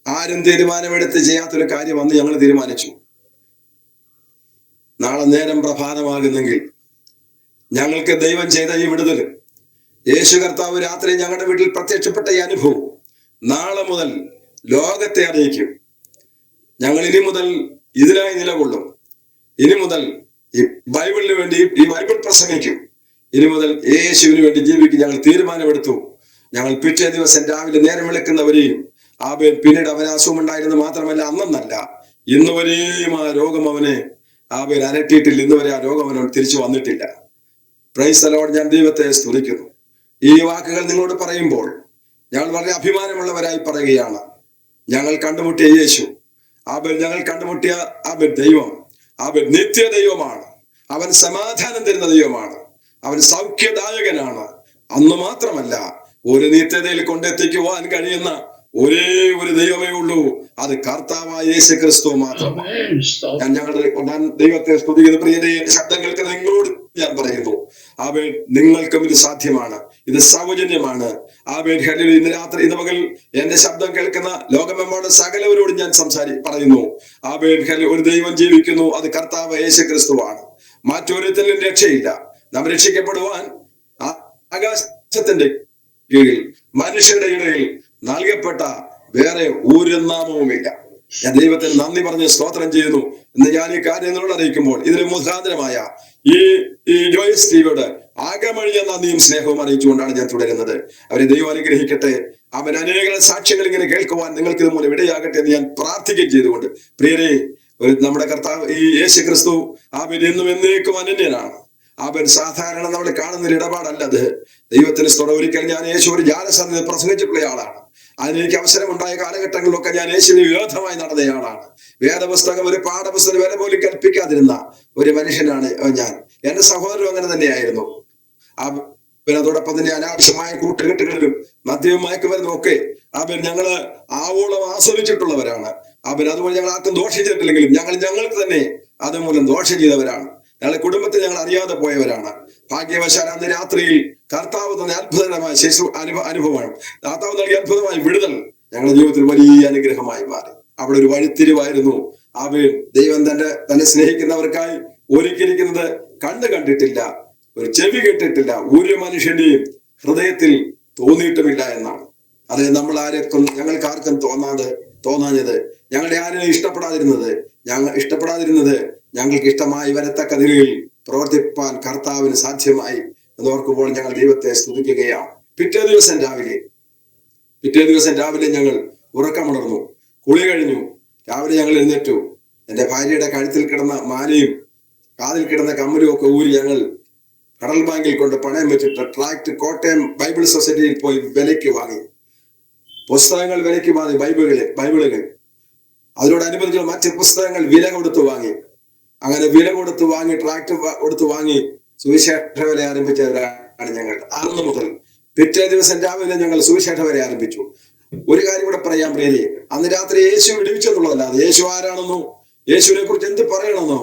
ആരും തീരുമാനമെടുത്ത് ചെയ്യാത്തൊരു കാര്യം അന്ന് ഞങ്ങൾ തീരുമാനിച്ചു. നാളെ നേരം പ്രഭാതമാകുന്നെങ്കിൽ ഞങ്ങൾക്ക് ദൈവം ചെയ്ത ഈ വിടുതൽ, യേശു കർത്താവ് രാത്രി ഞങ്ങളുടെ വീട്ടിൽ പ്രത്യക്ഷപ്പെട്ട ഈ അനുഭവം നാളെ മുതൽ ലോകത്തെ അറിയിക്കും. ഞങ്ങൾ ഇനി മുതൽ ഇതിനായി നിലകൊള്ളും. ഇനി മുതൽ ഈ ബൈബിളിന് വേണ്ടി ഈ ബൈബിൾ പ്രസംഗിക്കും. ഇനി മുതൽ യേശുവിന് വേണ്ടി ജീവിക്കും. ഞങ്ങൾ തീരുമാനമെടുത്തു. ഞങ്ങൾ പിറ്റേ ദിവസം രാവിലെ നേരം വിളിക്കുന്നവരെയും പിന്നീട് അവന് അസുഖമുണ്ടായിരുന്നു. മാത്രമല്ല, അന്നല്ല ഇന്ന് വരെയും ആ രോഗം അവനെ അലട്ടിയിട്ടില്ല. ഇന്ന് വരെ ആ രോഗം അവനോട് തിരിച്ചു വന്നിട്ടില്ല. Praise the Lord. ഞാൻ ദൈവത്തെ സ്തുതിക്കുന്നു. ഈ വാക്കുകൾ നിങ്ങളോട് പറയുമ്പോൾ ഞങ്ങൾ വളരെ അഭിമാനമുള്ളവരായി പറയുകയാണ്, ഞങ്ങൾ കണ്ടുമുട്ടിയ യേശു, ഞങ്ങൾ കണ്ടുമുട്ടിയ ദൈവം നിത്യ ദൈവമാണ്. അവൻ സമാധാനം തരുന്ന ദൈവമാണ്. അവൻ സൗഖ്യദായകനാണ്. അന്ന് മാത്രമല്ല, ഒരു നിത്യതയിൽ കൊണ്ടെത്തിക്കുവാൻ കഴിയുന്ന ഒരേ ഒരു ദൈവമേ ഉള്ളൂ, അത് കർത്താവായ യേശു ക്രിസ്തു മാത്രമാണ്. ഞാൻ ദൈവത്തെ സ്തുതിക്കുന്ന പ്രിയരെ, ശബ്ദം കേൾക്കുന്ന നിങ്ങളോട് ഞാൻ പറയുന്നു, നിങ്ങൾക്കും ഇത് സാധ്യമാണ്, ഇത് സൗജന്യമാണ്. ഇന്ന് രാത്രി, ഇന്ന് പകൽ എന്റെ ശബ്ദം കേൾക്കുന്ന ലോകമെമ്പാടും സകലവരോടും ഞാൻ പറയുന്നു, ഒരു ദൈവം ജീവിക്കുന്നു, അത് കർത്താവ് യേശു ക്രിസ്തുവാണ്. മറ്റൊരുത്തലും രക്ഷയില്ല. നാം രക്ഷിക്കപ്പെടുവാൻ ആകാശത്തിന്റെ കീഴിൽ മനുഷ്യരുടെ ഇടയിൽ നൽകപ്പെട്ട വേറെ ഒരു നാമവുമില്ല. ഞാൻ ദൈവത്തിന് നന്ദി പറഞ്ഞ് സ്തോത്രം ചെയ്യുന്നു. ഇന്ന് ഞാൻ ഈ കാര്യം നിങ്ങളോട് അറിയിക്കുമ്പോൾ ഇതിന് മുഖാന്തരമായ ഈ ജോയ്സ് ടിവിയോട് ആകമഴിഞ്ഞ നന്ദിയും സ്നേഹവും അറിയിച്ചുകൊണ്ടാണ് ഞാൻ തുടരുന്നത്. അവരെ ദൈവം അനുഗ്രഹിക്കട്ടെ. അവൻ അനേക സാക്ഷ്യങ്ങൾ ഇങ്ങനെ കേൾക്കുവാൻ നിങ്ങൾക്ക് ഇത് മൂലം ഇടയാകട്ടെ എന്ന് ഞാൻ പ്രാർത്ഥിക്കുകയും ചെയ്തുകൊണ്ട്, പ്രിയരെ, നമ്മുടെ കർത്താവ് ഈ യേശു ക്രിസ്തു എന്നും എന്നേക്കും അനന്യനാണ്. സാധാരണ നമ്മൾ കാണുന്ന ഒരു ഇടപാടല്ലത്. ദൈവത്തിന് സ്തോത്രം. ഒരിക്കൽ ഞാൻ യേശു ഒരു ജാലസന്നിധി പ്രസംഗിച്ചിട്ടുള്ള ആളാണ്. അതിനെനിക്ക് അവസരമുണ്ടായ കാലഘട്ടങ്ങളിലൊക്കെ ഞാൻ യേശുവിന് വിരോധമായി നടന്നയാളാണ്. വേദപുസ്തകം ഒരു പാഠപുസ്തകം വില പോലും കൽപ്പിക്കാതിരുന്ന ഒരു മനുഷ്യനാണ് ഞാൻ. എന്റെ സഹോദരനും അങ്ങനെ തന്നെയായിരുന്നു. അതോടൊപ്പം തന്നെ അനാവശ്യമായ കൂട്ടുകെട്ടുകളിലും മദ്യവും മയക്കുമരുന്നും ഒക്കെ ഞങ്ങള് ആവോളം ആസ്വദിച്ചിട്ടുള്ളവരാണ്. അതുപോലെ ഞങ്ങൾ ആർക്കും ദോഷം ചെയ്തിട്ടില്ലെങ്കിലും ഞങ്ങൾക്ക് തന്നെ അതുമൂലം ദോഷം ചെയ്തവരാണ്. ഞങ്ങളുടെ കുടുംബത്തിൽ ഞങ്ങൾ അറിയാതെ പോയവരാണ്. ഭാഗ്യവശാൽ അന്ന് രാത്രിയിൽ കർത്താവ് തന്നെ അത്ഭുതകരമായ അനുഭവമാണ്. കർത്താവ് നൽകിയ അത്ഭുതമായ വിടുതൽ ഞങ്ങളുടെ ജീവിതത്തിൽ വലിയ അനുഗ്രഹമായി മാറി. അവിടെ ഒരു വഴിത്തിരിവായിരുന്നു. ദൈവം തന്നെ സ്നേഹിക്കുന്നവർക്കായി ഒരുക്കിയിരിക്കുന്നത് കണ്ടിട്ടില്ല, ഒരു ചെവി കേട്ടിട്ടില്ല, ഒരു മനുഷ്യന്റെയും ഹൃദയത്തിൽ തോന്നിയിട്ടുമില്ല എന്നാണ്. അത് ഞങ്ങൾക്ക് ആർക്കും തോന്നാഞ്ഞത്, ഞങ്ങളെ ആരെയും ഇഷ്ടപ്പെടാതിരുന്നത് ഞങ്ങൾക്ക് ഇഷ്ടമായി വരത്തക്ക നിലയിൽ പ്രവർത്തിപ്പാൻ കർത്താവിന് സാധ്യമായി എന്നോർക്കുമ്പോൾ ഞങ്ങൾ ദൈവത്തെ സ്തുതിക്കുകയാണ്. പിറ്റേ ദിവസം രാവിലെ ഞങ്ങൾ ഉറക്കമുണർന്നു, കുളി കഴിഞ്ഞു. രാവിലെ ഞങ്ങൾ എഴുന്നേറ്റു. എന്റെ ഭാര്യയുടെ കഴുത്തിൽ കിടന്ന മാലയും കാതിൽ കിടന്ന കമ്മലും ഒക്കെ ഊരി ഞങ്ങൾ ഫെഡറൽ ബാങ്കിൽ കൊണ്ട് പണയം വെച്ചിട്ട് ട്രാക്ട് കോട്ടയം ബൈബിൾ സൊസൈറ്റിയിൽ പോയി വിലയ്ക്ക് വാങ്ങി. പുസ്തകങ്ങൾ വിലയ്ക്ക് വാങ്ങി, ബൈബിളുകൾ, അതിനോടനുബന്ധിച്ചുള്ള മറ്റ് പുസ്തകങ്ങൾ വില കൊടുത്തു വാങ്ങി. അങ്ങനെ വില കൊടുത്ത് വാങ്ങി, ട്രാക്ടർ കൊടുത്ത് വാങ്ങി സുവിശേഷ വരെ ആരംഭിച്ചവരാണ് ഞങ്ങൾ. അന്ന് മുതൽ പിറ്റേ ദിവസം രാവിലെ ഞങ്ങൾ സുവിശേഷ വരെ ആരംഭിച്ചു. ഒരു കാര്യം കൂടെ പറയാൻ പ്രിയരെ, അന്ന് രാത്രി യേശു വിടുവിച്ചെന്നുള്ളതല്ലാതെ യേശു ആരാണെന്നോ യേശുവിനെ കുറിച്ച് എന്ത് പറയണമെന്നോ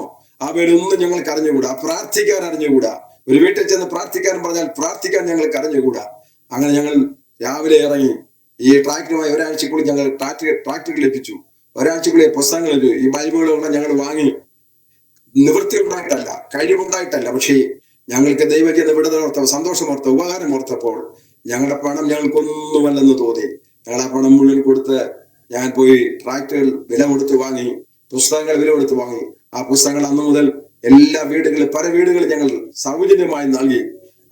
അവരൊന്നും ഞങ്ങൾക്ക് അറിഞ്ഞുകൂടാ. പ്രാർത്ഥിക്കാൻ അറിഞ്ഞുകൂടാ. ഒരു വീട്ടിൽ ചെന്ന് പ്രാർത്ഥിക്കാൻ പറഞ്ഞാൽ പ്രാർത്ഥിക്കാൻ ഞങ്ങൾക്ക് അറിഞ്ഞുകൂടാ. അങ്ങനെ ഞങ്ങൾ രാവിലെ ഇറങ്ങി ഈ ട്രാക്ടറുമായി ഒരാഴ്ചക്കുള്ളിൽ ഞങ്ങൾ ട്രാക്ടർ ലഭിച്ചു. ഒരാഴ്ചക്കുള്ളിൽ പുസ്തകങ്ങൾ, ഈ ബൈബിളുകളെല്ലാം ഞങ്ങൾ വാങ്ങി. നിവൃത്തി ഉണ്ടായിട്ടല്ല, കഴിവുണ്ടായിട്ടല്ല, പക്ഷേ ഞങ്ങൾക്ക് ദൈവം ചെയ്യുന്ന വിടുതലോർത്ത, സന്തോഷമോർത്ത, ഉപകാരമോർത്തപ്പോൾ ഞങ്ങളുടെ പണം ഞങ്ങൾക്കൊന്നുമല്ലെന്ന് തോന്നി. ഞങ്ങൾ ആ പണം മുഴുവൻ കൊടുത്ത് ഞാൻ പോയി ട്രാക്ടറുകൾ വില കൊടുത്ത് വാങ്ങി, പുസ്തകങ്ങൾ വില കൊടുത്ത് വാങ്ങി. ആ പുസ്തകങ്ങൾ അന്ന് മുതൽ എല്ലാ വീടുകളിൽ, പല വീടുകളിൽ ഞങ്ങൾ സൗജന്യമായി നൽകി.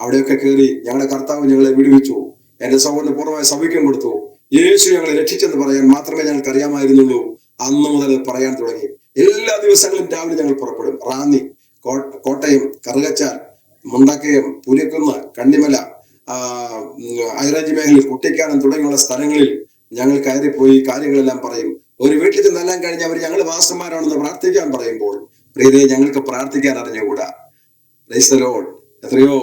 അവിടെയൊക്കെ കയറി ഞങ്ങളുടെ കർത്താവ് ഞങ്ങളെ വിടുവിച്ചു. എന്റെ സഹോദരന് പൂർണ്ണമായി സൗഖ്യം കൊടുത്തു. യേശു ഞങ്ങളെ രക്ഷിച്ചെന്ന് പറയാൻ മാത്രമേ ഞങ്ങൾക്ക് അറിയാമായിരുന്നുള്ളൂ. അന്ന് മുതൽ പറയാൻ തുടങ്ങി. എല്ലാ ദിവസങ്ങളും രാവിലെ ഞങ്ങൾ പുറപ്പെടും. റാന്നി, കോട്ടയം, കറുകച്ചാൽ, മുണ്ടക്കയം, പുലിക്കുന്ന്, കണ്ണിമല, ഹൈറേഞ്ച് മേഖലയിൽ, കുട്ടിക്കാനം തുടങ്ങിയുള്ള സ്ഥലങ്ങളിൽ ഞങ്ങൾ കയറിപ്പോയി കാര്യങ്ങളെല്ലാം പറയും. ഒരു വീട്ടിൽ ചെന്നെല്ലാം കഴിഞ്ഞ് അവർ ഞങ്ങൾ മാസ്റ്റർമാരാണെന്ന് പ്രാർത്ഥിക്കാൻ പറയുമ്പോൾ, പ്രിയരെ, ഞങ്ങൾക്ക് പ്രാർത്ഥിക്കാൻ അറിഞ്ഞുകൂടാ. Praise the Lord. എത്രയോ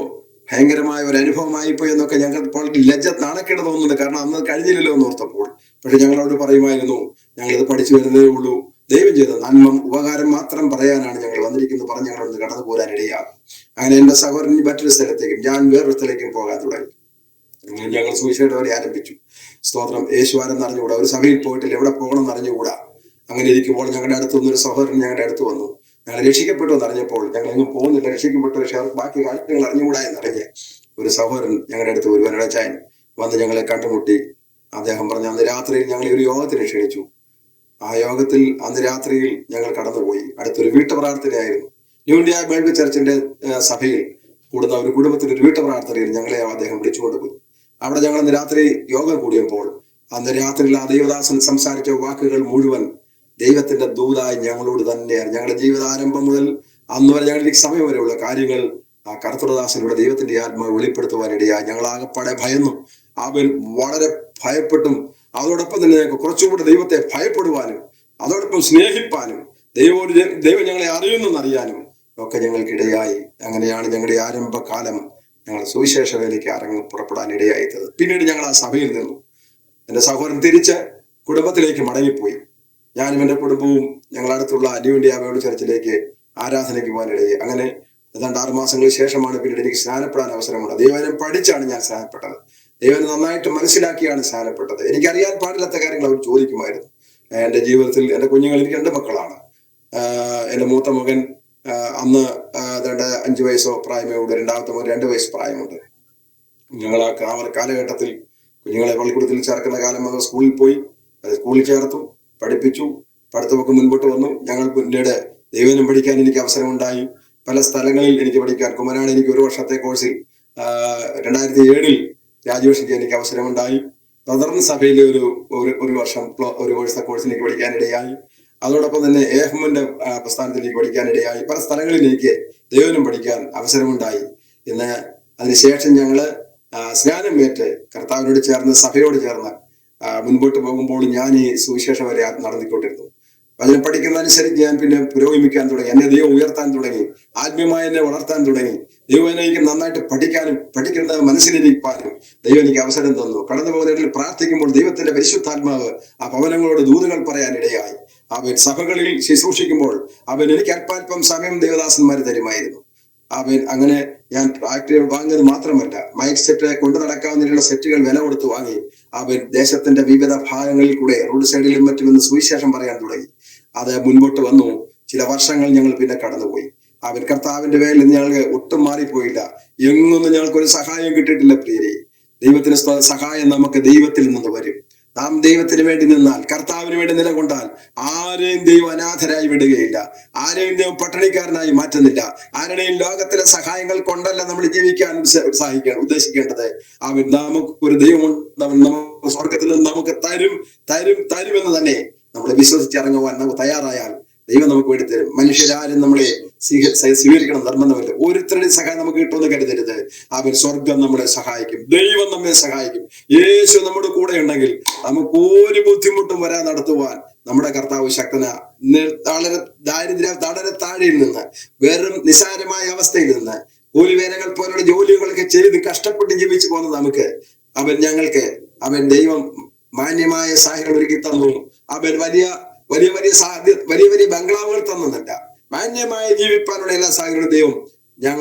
ഭയങ്കരമായ ഒരു അനുഭവമായി പോയി എന്നൊക്കെ ഞങ്ങൾ ഇപ്പോൾ നാണക്കേട് തോന്നുന്നുണ്ട്. കാരണം അന്ന് കഴിഞ്ഞില്ലല്ലോ എന്ന് ഓർത്തപ്പോൾ. പക്ഷെ ഞങ്ങളോട് പറയുമായിരുന്നു, ഞങ്ങളിത് പഠിച്ചു വരുന്നതേ ഉള്ളൂ, ദൈവം ചെയ്ത നന്മ ഉപകാരം മാത്രം പറയാനാണ് ഞങ്ങൾ വന്നിരിക്കുന്നത് പറഞ്ഞ് ഞങ്ങളൊന്ന് കടന്നു പോരാൻ ഇടയാകും. അങ്ങനെ എന്റെ സഹോദരൻ മറ്റൊരു സ്ഥലത്തേക്കും ഞാൻ വേറൊരു സ്ഥലത്തേക്കും പോകാൻ തുടങ്ങി. ഞങ്ങൾ സുവിശേഷം വരെ ആരംഭിച്ചു. സ്തോത്രം. യേശുവാരെന്ന് അറിഞ്ഞുകൂടാ, ഒരു സഭയിൽ പോയിട്ടില്ല, എവിടെ പോകണം എന്ന് അറിഞ്ഞുകൂടാ. അങ്ങനെ ഇരിക്കുമ്പോൾ ഞങ്ങളുടെ അടുത്തുനിന്ന് ഒരു സഹോദരൻ ഞങ്ങളുടെ അടുത്ത് വന്നു. ഞങ്ങൾ രക്ഷിക്കപ്പെട്ടു എന്നറിഞ്ഞപ്പോൾ, ഞങ്ങൾ എങ്ങും പോകുന്നില്ല, രക്ഷിക്കപ്പെട്ടു, പക്ഷേ ബാക്കി കാര്യങ്ങൾ അറിഞ്ഞുകൂടാ എന്നറിഞ്ഞ് ഒരു സഹോദരൻ ഞങ്ങളുടെ അടുത്ത്, ഒരു വനടച്ചായൻ വന്ന് ഞങ്ങളെ കണ്ടുമുട്ടി. അദ്ദേഹം പറഞ്ഞു, അന്ന് രാത്രിയിൽ ഞങ്ങൾ ഒരു യോഗത്തിന് ക്ഷണിച്ചു. ആ യോഗത്തിൽ അന്ന് രാത്രിയിൽ ഞങ്ങൾ കടന്നുപോയി. അടുത്തൊരു വീട്ടുപ്രാർത്ഥനയായിരുന്നു. ന്യൂ ഇന്ത്യ ബൈബിൾ ചർച്ചിന്റെ സഭയിൽ കൂടുന്ന ഒരു കുടുംബത്തിൽ ഒരു വീട്ടുപ്രാർത്ഥനയിൽ ഞങ്ങളെ അദ്ദേഹം വിളിച്ചുകൊണ്ടുപോയി. അവിടെ ഞങ്ങൾ അന്ന് രാത്രി യോഗം കൂടിയപ്പോൾ അന്ന് രാത്രിയിൽ ആ ദൈവദാസൻ സംസാരിച്ച വാക്കുകൾ മുഴുവൻ ദൈവത്തിന്റെ ദൂതായി ഞങ്ങളോട് തന്നെയാണ്. ഞങ്ങളുടെ ജീവിതാരംഭം മുതൽ അന്ന് വരെ ഞങ്ങളുടെ സമയം വരെയുള്ള കാര്യങ്ങൾ ആ കർത്തൃദാസനിലൂടെ ദൈവത്തിന്റെ ആത്മാവ് വെളിപ്പെടുത്തുവാനിടയായി. ഞങ്ങൾ ആകപ്പാടെ ഭയന്നു. അവൻ വളരെ ഭയപ്പെട്ടും അതോടൊപ്പം തന്നെ ഞങ്ങൾക്ക് കുറച്ചുകൂടെ ദൈവത്തെ ഭയപ്പെടുവാനും അതോടൊപ്പം സ്നേഹിപ്പാനും ദൈവം ഞങ്ങളെ അറിയുന്നെന്നറിയാനും ഒക്കെ ഞങ്ങൾക്കിടയായി. അങ്ങനെയാണ് ഞങ്ങളുടെ ആരംഭകാലം ഞങ്ങൾ സുവിശേഷ വേലയ്ക്ക് പുറപ്പെടാൻ ഇടയായത്. പിന്നീട് ഞങ്ങൾ ആ സഭയിൽ നിന്നു. എൻ്റെ സഹോദരൻ തിരിച്ച് കുടുംബത്തിലേക്ക് മടങ്ങിപ്പോയി. ഞാനും എൻ്റെ കുടുംബവും ഞങ്ങളടുത്തുള്ള ന്യൂ ഇന്ത്യ ബൈബിൾ ചർച്ചിലേക്ക് ആരാധനയ്ക്ക് പോകാനിടയായി. അങ്ങനെ ഏതാണ്ട് 6 മാസങ്ങൾക്ക് ശേഷമാണ് പിന്നീട് എനിക്ക് സ്നാനപ്പെടാൻ അവസരമുള്ളത്. ദൈവവചനം പഠിച്ചാണ് ഞാൻ സ്നാനപ്പെട്ടത്. ദൈവം നന്നായിട്ട് മനസ്സിലാക്കിയാണ് സ്നാനപ്പെട്ടത്. എനിക്കറിയാൻ പാടില്ലാത്ത കാര്യങ്ങൾ അവർ ചോദിക്കുമായിരുന്നു. എൻ്റെ ജീവിതത്തിൽ എൻ്റെ കുഞ്ഞുങ്ങൾ, എനിക്ക് 2 മക്കളാണ്. എൻ്റെ മൂത്ത മകൻ അന്ന് 5 വയസ്സോ പ്രായമേ ഉള്ളൂ. രണ്ടാമത്തെ മകൻ 2 വയസ്സ് പ്രായമുണ്ട്. ഞങ്ങൾ ആ കാലഘട്ടത്തിൽ കുഞ്ഞുങ്ങളെ പള്ളിക്കൂടത്തിൽ ചേർക്കുന്ന കാലം മുതൽ സ്കൂളിൽ പോയി. സ്കൂളിൽ ചേർത്തു, പഠിപ്പിച്ചു, പഠിത്തമൊക്കെ മുൻപോട്ട് വന്നു. ഞങ്ങൾ പിന്നീട് ദൈവവചനം പഠിക്കാൻ എനിക്ക് അവസരമുണ്ടായി. പല സ്ഥലങ്ങളിൽ എനിക്ക് പഠിക്കാൻ. കുമരാണ് എനിക്ക് 1 വർഷത്തെ കോഴ്സിൽ 2007 ഗ്രാജുവേഷൻ ചെയ്യാൻ എനിക്ക് അവസരമുണ്ടായി. തുടർന്ന് സഭയിൽ ഒരു വർഷം 1 വർഷത്തെ കോഴ്സ് എനിക്ക് പഠിക്കാനിടയായി. അതോടൊപ്പം തന്നെ എഫ്എമ്മിന്റെ പ്രസ്ഥാനത്തിലേക്ക് പഠിക്കാനിടയായി. പല സ്ഥലങ്ങളിൽ എനിക്ക് ദൈവവചനം പഠിക്കാൻ അവസരമുണ്ടായി. ഇന്ന് അതിനുശേഷം ഞങ്ങള് സ്നാനം ഏറ്റ് കർത്താവിനോട് ചേർന്ന് സഭയോട് ചേർന്ന് മുൻപോട്ട് പോകുമ്പോൾ ഞാൻ ഈ സുവിശേഷ വരെ നടന്നിക്കൊണ്ടിരുന്നു. വചനം പഠിക്കുന്നതനുസരിച്ച് ഞാൻ പിന്നെ പുരോഗമിക്കാൻ തുടങ്ങി. എന്നെ ദൈവം ഉയർത്താൻ തുടങ്ങി. ആത്മീയമായി എന്നെ വളർത്താൻ തുടങ്ങി. ദൈവം എനിക്ക് നന്നായിട്ട് പഠിക്കാനും പഠിക്കുന്നത് മനസ്സിലിരിക്കാനും ദൈവം എനിക്ക് അവസരം തന്നു. കടന്നു പോകുന്നതിൽ പ്രാർത്ഥിക്കുമ്പോൾ ദൈവത്തിന്റെ പരിശുദ്ധാത്മാവ് ആ ഭവനങ്ങളോട് ദൂതുകൾ പറയാൻ ഇടയായി. അവൻ സഭകളിൽ ശുശ്രൂഷിക്കുമ്പോൾ അവൻ എനിക്ക് അല്പാൽപ്പം സമയം ദേവദാസന്മാർ തരുമായിരുന്നു. അവൻ അങ്ങനെ ഞാൻ ആക്ടീവ് വാങ്ങിയത് മാത്രമല്ല, മൈക്ക് സെറ്റ് കൊണ്ടു നടക്കാവുന്ന സെറ്റുകൾ വില കൊടുത്ത് വാങ്ങി. അവൻ ദേശത്തിന്റെ വിവിധ ഭാഗങ്ങളിൽ കൂടെ റോഡ് സൈഡിലും മറ്റും ഇന്ന് സുവിശേഷം പറയാൻ തുടങ്ങി. അത് മുൻപോട്ട് വന്നു. ചില വർഷങ്ങൾ ഞങ്ങൾ പിന്നെ കടന്നുപോയി. അവൻ കർത്താവിന്റെ വേലിൽ നിന്ന് ഞങ്ങൾക്ക് ഒട്ടും മാറിപ്പോയില്ല. എങ്ങൊന്നും ഞങ്ങൾക്കൊരു സഹായം കിട്ടിയിട്ടില്ല പ്രിയരെ. ദൈവത്തിന് സഹായം നമുക്ക് ദൈവത്തിൽ നിന്ന് വരും. നാം ദൈവത്തിന് വേണ്ടി നിന്നാൽ, കർത്താവിന് വേണ്ടി നിലകൊണ്ടാൽ ആരെയും ദൈവം അനാഥരായി വിടുകയില്ല. ആരെയും ദൈവം പട്ടിണിക്കാരനായി മാറ്റുന്നില്ല. ആരുടെയും ലോകത്തിലെ സഹായങ്ങൾ കൊണ്ടല്ല നമ്മൾ ജീവിക്കാൻ ഉദ്ദേശിക്കേണ്ടത്. അവൻ നമുക്കൊരു ദൈവമുണ്ട്. അവൻ നമുക്ക് സ്വർഗത്തിൽ നിന്ന് നമുക്ക് തരുമെന്ന് തന്നെ നമ്മളെ വിശ്വസിച്ചിറങ്ങുവാൻ നമുക്ക് തയ്യാറായാൽ ദൈവം നമുക്ക് വേണ്ടി തരും. മനുഷ്യരാരും നമ്മളെ സ്വീകരിക്കണം നിർബന്ധമില്ല. ഒരുത്തരുടെ സഹായം നമുക്ക് കിട്ടുമെന്ന് കരുതരുത്. അവൻ സ്വർഗം നമ്മളെ സഹായിക്കും. ദൈവം നമ്മെ സഹായിക്കും. യേശു നമ്മുടെ കൂടെ ഉണ്ടെങ്കിൽ നമുക്ക് ഒരു ബുദ്ധിമുട്ടും വരാൻ നടത്തുവാൻ നമ്മുടെ കർത്താവ് ശക്തന. വളരെ വളരെ താഴെയിൽ നിന്ന്, വെറും നിസാരമായ അവസ്ഥയിൽ നിന്ന്, കൂലിവേലകൾ പോലുള്ള ജോലികളൊക്കെ ചെയ്ത് കഷ്ടപ്പെട്ട് ജീവിച്ചു പോകുന്ന നമുക്ക് അവൻ ദൈവം മാന്യമായ സാഹചര്യം ഒരുക്കി തന്നു. അവൻ വലിയ ബംഗ്ലാവുകൾ തന്നതല്ല, മാന്യമായി ജീവിക്കാനുള്ള എല്ലാ സാഹചര്യവും ദൈവം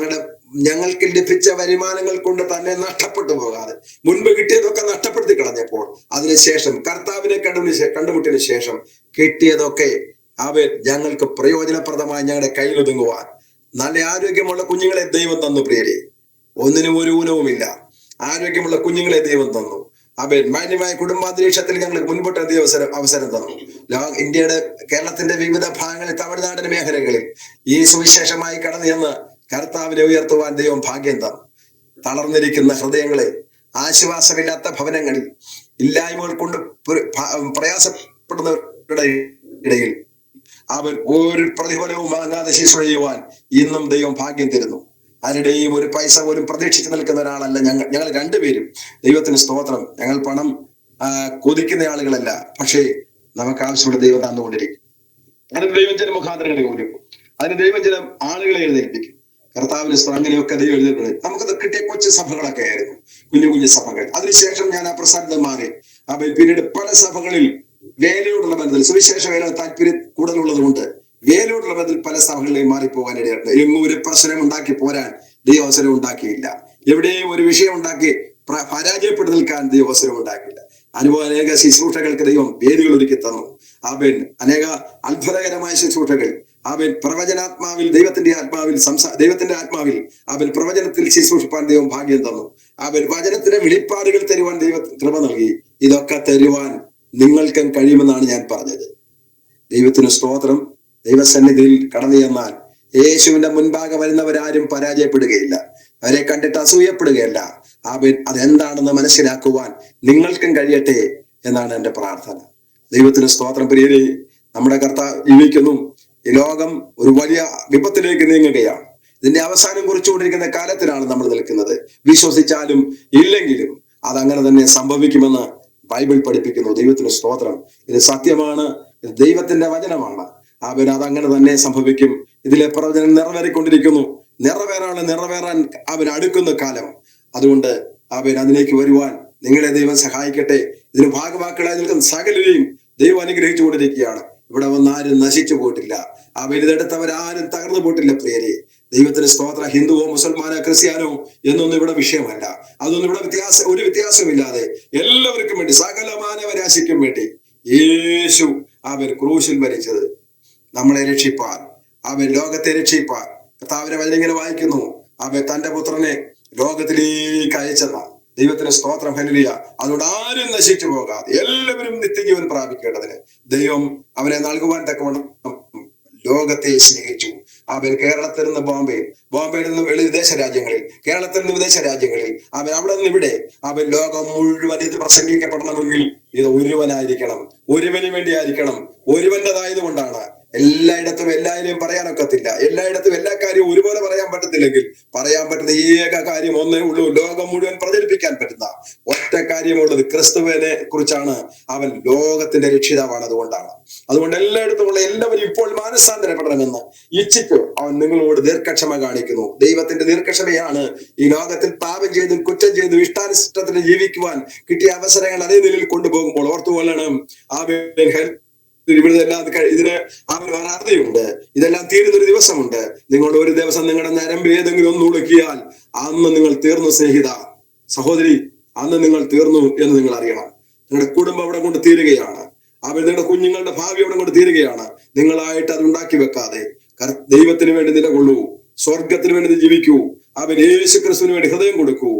ഞങ്ങൾക്ക് ലഭിച്ച വരുമാനങ്ങൾ കൊണ്ട് തന്നെ നഷ്ടപ്പെട്ടു പോകാതെ, മുൻപ് കിട്ടിയതൊക്കെ നഷ്ടപ്പെടുത്തി കളഞ്ഞപ്പോൾ അതിനുശേഷം കർത്താവിനെ കണ്ടുമുട്ടിയതിനു ശേഷം കിട്ടിയതൊക്കെ അവൻ ഞങ്ങൾക്ക് പ്രയോജനപ്രദമായി ഞങ്ങളുടെ കയ്യിലൊതുങ്ങുവാൻ നല്ല ആരോഗ്യമുള്ള കുഞ്ഞുങ്ങളെ ദൈവം തന്നു. പ്രിയരെ, ഒന്നിനും ഒരു ഊനവുമില്ല. ആരോഗ്യമുള്ള കുഞ്ഞുങ്ങളെ ദൈവം തന്നു. അവൻ മാന്യമായ കുടുംബാന്തരീക്ഷത്തിൽ ഞങ്ങൾക്ക് മുൻപോട്ട് അവസരം തന്നു. ഇന്ത്യയുടെ, കേരളത്തിന്റെ വിവിധ ഭാഗങ്ങളിൽ, തമിഴ്നാടിന്റെ മേഖലകളിൽ ഈ സുവിശേഷമായി കടന്നു ചെന്ന് കർത്താവിനെ ഉയർത്തുവാൻ ദൈവം ഭാഗ്യം തന്നു. തളർന്നിരിക്കുന്ന ഹൃദയങ്ങളെ, ആശ്വാസമില്ലാത്ത ഭവനങ്ങളിൽ, ഇല്ലായ്മകൾ കൊണ്ട് പ്രയാസപ്പെടുന്നവരുടെ ഇടയിൽ അവൻ ഒരു പ്രതിഫലവും വാങ്ങാതെ ശുശ്രൂഷ ചെയ്യുവാൻ ഇന്നും ദൈവം ഭാഗ്യം തരുന്നു. ആരുടെയും ഒരു പൈസ പോലും പ്രതീക്ഷിച്ച് നിൽക്കുന്ന ഒരാളല്ല ഞങ്ങൾ രണ്ടുപേരും. ദൈവത്തിന് സ്തോത്രം. ഞങ്ങൾ പണം കൊതിക്കുന്ന ആളുകളല്ല. പക്ഷേ നമുക്ക് ആവശ്യമുള്ള ദൈവം തന്നുകൊണ്ടിരിക്കും. അതിന് ദൈവം ചില മുഖാന്തരങ്ങളെ ഒരുക്കും. അതിന് ദൈവം ചില ആളുകളെ എഴുന്നേൽപ്പിക്കും. കർത്താവിന് അങ്ങനെയൊക്കെ ദൈവം എഴുന്നേൽപ്പിക്കും. നമുക്കത് കിട്ടിയ കൊച്ചു സഭകളൊക്കെ ആയിരുന്നു, കുഞ്ഞു സഭകൾ. അതിനുശേഷം ഞാൻ ആ പ്രസാദം മാറി. പിന്നീട് പല സഭകളിൽ വേലയോടുള്ള ബന്ധത്തിൽ, സുവിശേഷ വേല താല്പര്യം കൂടുതലുള്ളത് കൊണ്ട് വേലയോടുള്ള ബന്ധത്തിൽ പല സഭകളിലേക്ക് മാറിപ്പോകാനിടയുണ്ട്. എങ്ങും ഒരു പ്രശ്നം ഉണ്ടാക്കി പോരാൻ ദൈവം അവസരം ഉണ്ടാക്കിയില്ല. എവിടെയും ഒരു വിഷയം ഉണ്ടാക്കി പരാജയപ്പെട്ടു നിൽക്കാൻ ദൈവം അവസരം ഉണ്ടാക്കിയില്ല. അനേക ശുശ്രൂഷകൾക്ക് ദൈവം വേദികൾ ഒരുക്കി തന്നു. അനേക അത്ഭുതകരമായ ശുശ്രൂഷകൾ പ്രവചനാത്മാവിൽ, ദൈവത്തിന്റെ ആത്മാവിൽ പ്രവചനത്തിൽ ശുശ്രൂഷിപ്പാൻ ദൈവം ഭാഗ്യം തന്നു. വചനത്തിന്റെ വെളിപ്പാടുകൾ തരുവാൻ ദൈവം കൃപ നൽകി. ഇതൊക്കെ തരുവാൻ നിങ്ങൾക്കും കഴിയുമെന്നാണ് ഞാൻ പറഞ്ഞത്. ദൈവത്തിന് സ്തോത്രം. ദൈവസന്നിധിയിൽ കടന്നു ചെന്നാൽ യേശുവിന്റെ മുൻപാകെ വരുന്നവരാരും പരാജയപ്പെടുകയില്ല. അവരെ കണ്ടിട്ട് അസൂയപ്പെടുകയല്ല. അതെന്താണെന്ന് മനസ്സിലാക്കുവാൻ നിങ്ങൾക്കും കഴിയട്ടെ എന്നാണ് എൻ്റെ പ്രാർത്ഥന. ദൈവത്തിന് സ്തോത്രം. പ്രിയരെ, നമ്മുടെ കർത്താവ് ജീവിക്കുന്നു. ഈ ലോകം ഒരു വലിയ വിപത്തിലേക്ക് നീങ്ങുകയാണ്. ഇതിന്റെ അവസാനം കുറിച്ചുകൊണ്ടിരിക്കുന്ന കാലത്തിലാണ് നമ്മൾ നിൽക്കുന്നത്. വിശ്വസിച്ചാലും ഇല്ലെങ്കിലും അതങ്ങനെ തന്നെ സംഭവിക്കുമെന്ന് ബൈബിൾ പഠിപ്പിക്കുന്നു. ദൈവത്തിന് സ്തോത്രം. ഇത് സത്യമാണ്, ഇത് ദൈവത്തിന്റെ വചനമാണ്. അതങ്ങനെ തന്നെ സംഭവിക്കും. ഇതിലെ പ്രവചനം നിറവേറിക്കൊണ്ടിരിക്കുന്നു. നിറവേറാൻ അവൻ അടുക്കുന്ന കാലം. അതുകൊണ്ട് അതിലേക്ക് വരുവാൻ നിങ്ങളെ ദൈവം സഹായിക്കട്ടെ. ഇതിന് ഭാഗവാക്കുകളായി നിൽക്കുന്ന സകലരെയും ദൈവം അനുഗ്രഹിച്ചു കൊണ്ടിരിക്കുകയാണ്. ഇവിടെ വന്ന് ആരും നശിച്ചു പോയിട്ടില്ല. ഇതെടുത്തവരാരും തകർന്നു പോയിട്ടില്ല. പ്രിയരെ, ദൈവത്തിന് സ്തോത്ര. ഹിന്ദുവോ മുസൽമാനോ ക്രിസ്ത്യാനോ എന്നൊന്നും ഇവിടെ വിഷയമല്ല. അതൊന്നും ഇവിടെ ഒരു വ്യത്യാസമില്ലാതെ എല്ലാവർക്കും വേണ്ടി, സകല മാനവരാശിക്കും വേണ്ടി യേശു ക്രൂശിൽ മരിച്ചത് നമ്മളെ രക്ഷിപ്പാൻ, ലോകത്തെ രക്ഷിപ്പാൻ. കർത്താവിന്റെ വചനം ഇങ്ങനെ വായിക്കുന്നു, തന്റെ പുത്രനെ ലോകത്തിലേക്ക് അയച്ചെന്ന. ദൈവത്തിന് സ്തോത്രം. ഹല്ലേലൂയ. അതുകൊണ്ട് ആരും നശിച്ചു പോകാതെ എല്ലാവരും നിത്യജീവൻ പ്രാപിക്കേണ്ടതിന് ദൈവം അവനെ നൽകുവാൻ തക്കവണ്ണം ലോകത്തെ സ്നേഹിച്ചു. കേരളത്തിൽ നിന്ന് ബോംബെയിൽ നിന്ന് വിദേശ രാജ്യങ്ങളിൽ, കേരളത്തിൽ നിന്ന് വിദേശ രാജ്യങ്ങളിൽ, അവിടെ നിന്ന് ഇവിടെ, ലോകം മുഴുവൻ ഇത് പ്രസംഗിക്കപ്പെടണമെങ്കിൽ ഇത് ഒരുവനായിരിക്കണം, ഒരുവന് വേണ്ടിയായിരിക്കണം. ഒരുവന്റേതായത് കൊണ്ടാണ്. എല്ലായിടത്തും എല്ലാവരെയും പറയാനൊക്കത്തില്ല. എല്ലായിടത്തും എല്ലാ കാര്യവും ഒരുപോലെ പറയാൻ പറ്റത്തില്ലെങ്കിൽ പറയാൻ പറ്റുന്ന ഏക കാര്യം ഒന്നേ ഉള്ളൂ. ലോകം മുഴുവൻ പ്രചരിപ്പിക്കാൻ പറ്റുന്ന ഒറ്റ കാര്യമുള്ളത് ക്രിസ്തുവിനെ കുറിച്ചാണ്. അവൻ ലോകത്തിന്റെ രക്ഷിതാവാണ്. അതുകൊണ്ട് എല്ലായിടത്തുമുള്ള എല്ലാവരും ഇപ്പോൾ മാനസാന്തരപ്പെടണമെന്ന് ഇച്ഛിച്ചു അവൻ നിങ്ങളോട് ദീർഘക്ഷമ കാണിക്കുന്നു. ദൈവത്തിന്റെ ദീർഘക്ഷമയാണ് ഈ ലോകത്തിൽ പാപം ചെയ്തും കുറ്റം ചെയ്തും ഇഷ്ടാനിഷ്ടത്തിന് ജീവിക്കുവാൻ കിട്ടിയ അവസരങ്ങൾ അതേ നിലയിൽ കൊണ്ടുപോകുമ്പോൾ ഓർത്തുകൊള്ളണം. ഇതിന് വേറെ അർത്ഥമുണ്ട്. ഇതെല്ലാം തീരുന്നൊരു ദിവസമുണ്ട്. നിങ്ങളുടെ ഒരു ദിവസം നിങ്ങളുടെ നരമ്പ് ഏതെങ്കിലും ഒന്ന് ഉളുക്കിയാൽ അന്ന് നിങ്ങൾ തീർന്നു. സ്നേഹിത, സഹോദരി, അന്ന് നിങ്ങൾ തീർന്നു എന്ന് നിങ്ങൾ അറിയണം. നിങ്ങളുടെ കുടുംബം അവിടെ കൊണ്ട് തീരുകയാണ്. നിങ്ങളുടെ കുഞ്ഞുങ്ങളുടെ ഭാവി അവിടെ കൊണ്ട് തീരുകയാണ്. നിങ്ങളായിട്ട് അത് ഉണ്ടാക്കി വെക്കാതെ ദൈവത്തിന് വേണ്ടി നിലകൊള്ളൂ. സ്വർഗത്തിന് വേണ്ടി ജീവിക്കൂ. യേശു ക്രിസ്തുവിന് വേണ്ടി ഹൃദയം കൊടുക്കൂ.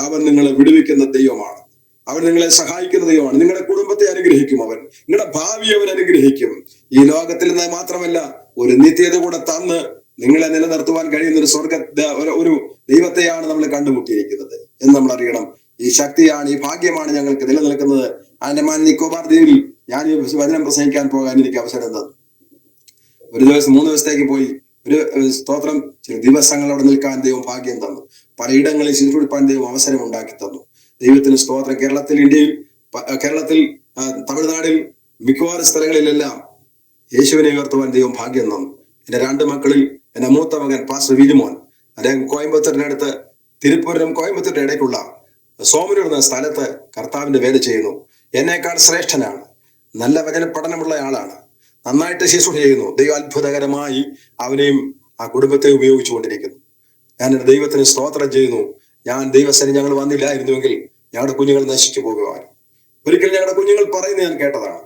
അവൻ നിങ്ങളെ വിടുവിക്കുന്ന ദൈവമാണ്. അവൻ നിങ്ങളെ സഹായിക്കുന്ന ദൈവമാണ്. നിങ്ങളുടെ കുടുംബത്തെ അനുഗ്രഹിക്കും. അവൻ നിങ്ങളുടെ ഭാവി അവൻ അനുഗ്രഹിക്കും. ഈ ലോകത്തിൽ നിന്ന് മാത്രമല്ല, ഒരു നിത്യത കൂടെ തന്ന് നിങ്ങളെ നിലനിർത്തുവാൻ കഴിയുന്ന ഒരു ദൈവത്തെയാണ് നമ്മൾ കണ്ടുമുട്ടിയിരിക്കുന്നത് എന്ന് നമ്മൾ അറിയണം. ഈ ശക്തിയാണ്, ഈ ഭാഗ്യമാണ് ഞങ്ങൾക്ക് നിലനിൽക്കുന്നത്. ആൻഡമാൻ നിക്കോബാർ ദ്വീപിൽ ഞാൻ ഈ വചനം പ്രസംഗിക്കാൻ പോകാൻ എനിക്ക് അവസരം തന്നു. ഒരു ദിവസം 3 ദിവസത്തേക്ക് പോയി. ഒരു സ്തോത്രം, ചില ദിവസങ്ങൾ അവിടെ നിൽക്കാൻ ദൈവം ഭാഗ്യം തന്നു. പലയിടങ്ങളിൽ ശുശ്രൂഷിപ്പാൻ ദൈവം അവസരം ഉണ്ടാക്കി തന്നു. ദൈവത്തിന് സ്തോത്രം. കേരളത്തിൽ തമിഴ്നാടിൽ മിക്കവാറും സ്ഥലങ്ങളിലെല്ലാം യേശുവിനെ ഉയർത്തുവാൻ ദൈവം ഭാഗ്യം തന്നു. എന്റെ 2 മക്കളിൽ എന്റെ മൂത്ത മകൻ പാസ്റ്റർ വിലിമോൻ, അദ്ദേഹം കോയമ്പത്തൂരിന്റെ അടുത്ത്, തിരുപ്പൂരിനും കോയമ്പത്തൂരിന്റെ ഇടയ്ക്കുള്ള സോമനൂർ എന്ന സ്ഥലത്ത് കർത്താവിന്റെ വേല ചെയ്യുന്നു. എന്നേക്കാൾ ശ്രേഷ്ഠനാണ്. നല്ല വചന പഠനമുള്ള ആളാണ്. നന്നായിട്ട് ശുശ്രൂഷ ചെയ്യുന്നു. ദൈവം അത്ഭുതകരമായി അവനെയും ആ കുടുംബത്തെ ഉപയോഗിച്ചു കൊണ്ടിരിക്കുന്നു. ഞാൻ ദൈവത്തിന് സ്തോത്രം ചെയ്യുന്നു. ദൈവസേന ഞങ്ങൾ വന്നില്ലായിരുന്നുവെങ്കിൽ ഞങ്ങളുടെ കുഞ്ഞുങ്ങൾ നശിച്ചു പോകുവാൻ. ഒരിക്കൽ ഞങ്ങളുടെ കുഞ്ഞുങ്ങൾ പറയുന്നത് ഞാൻ കേട്ടതാണ്.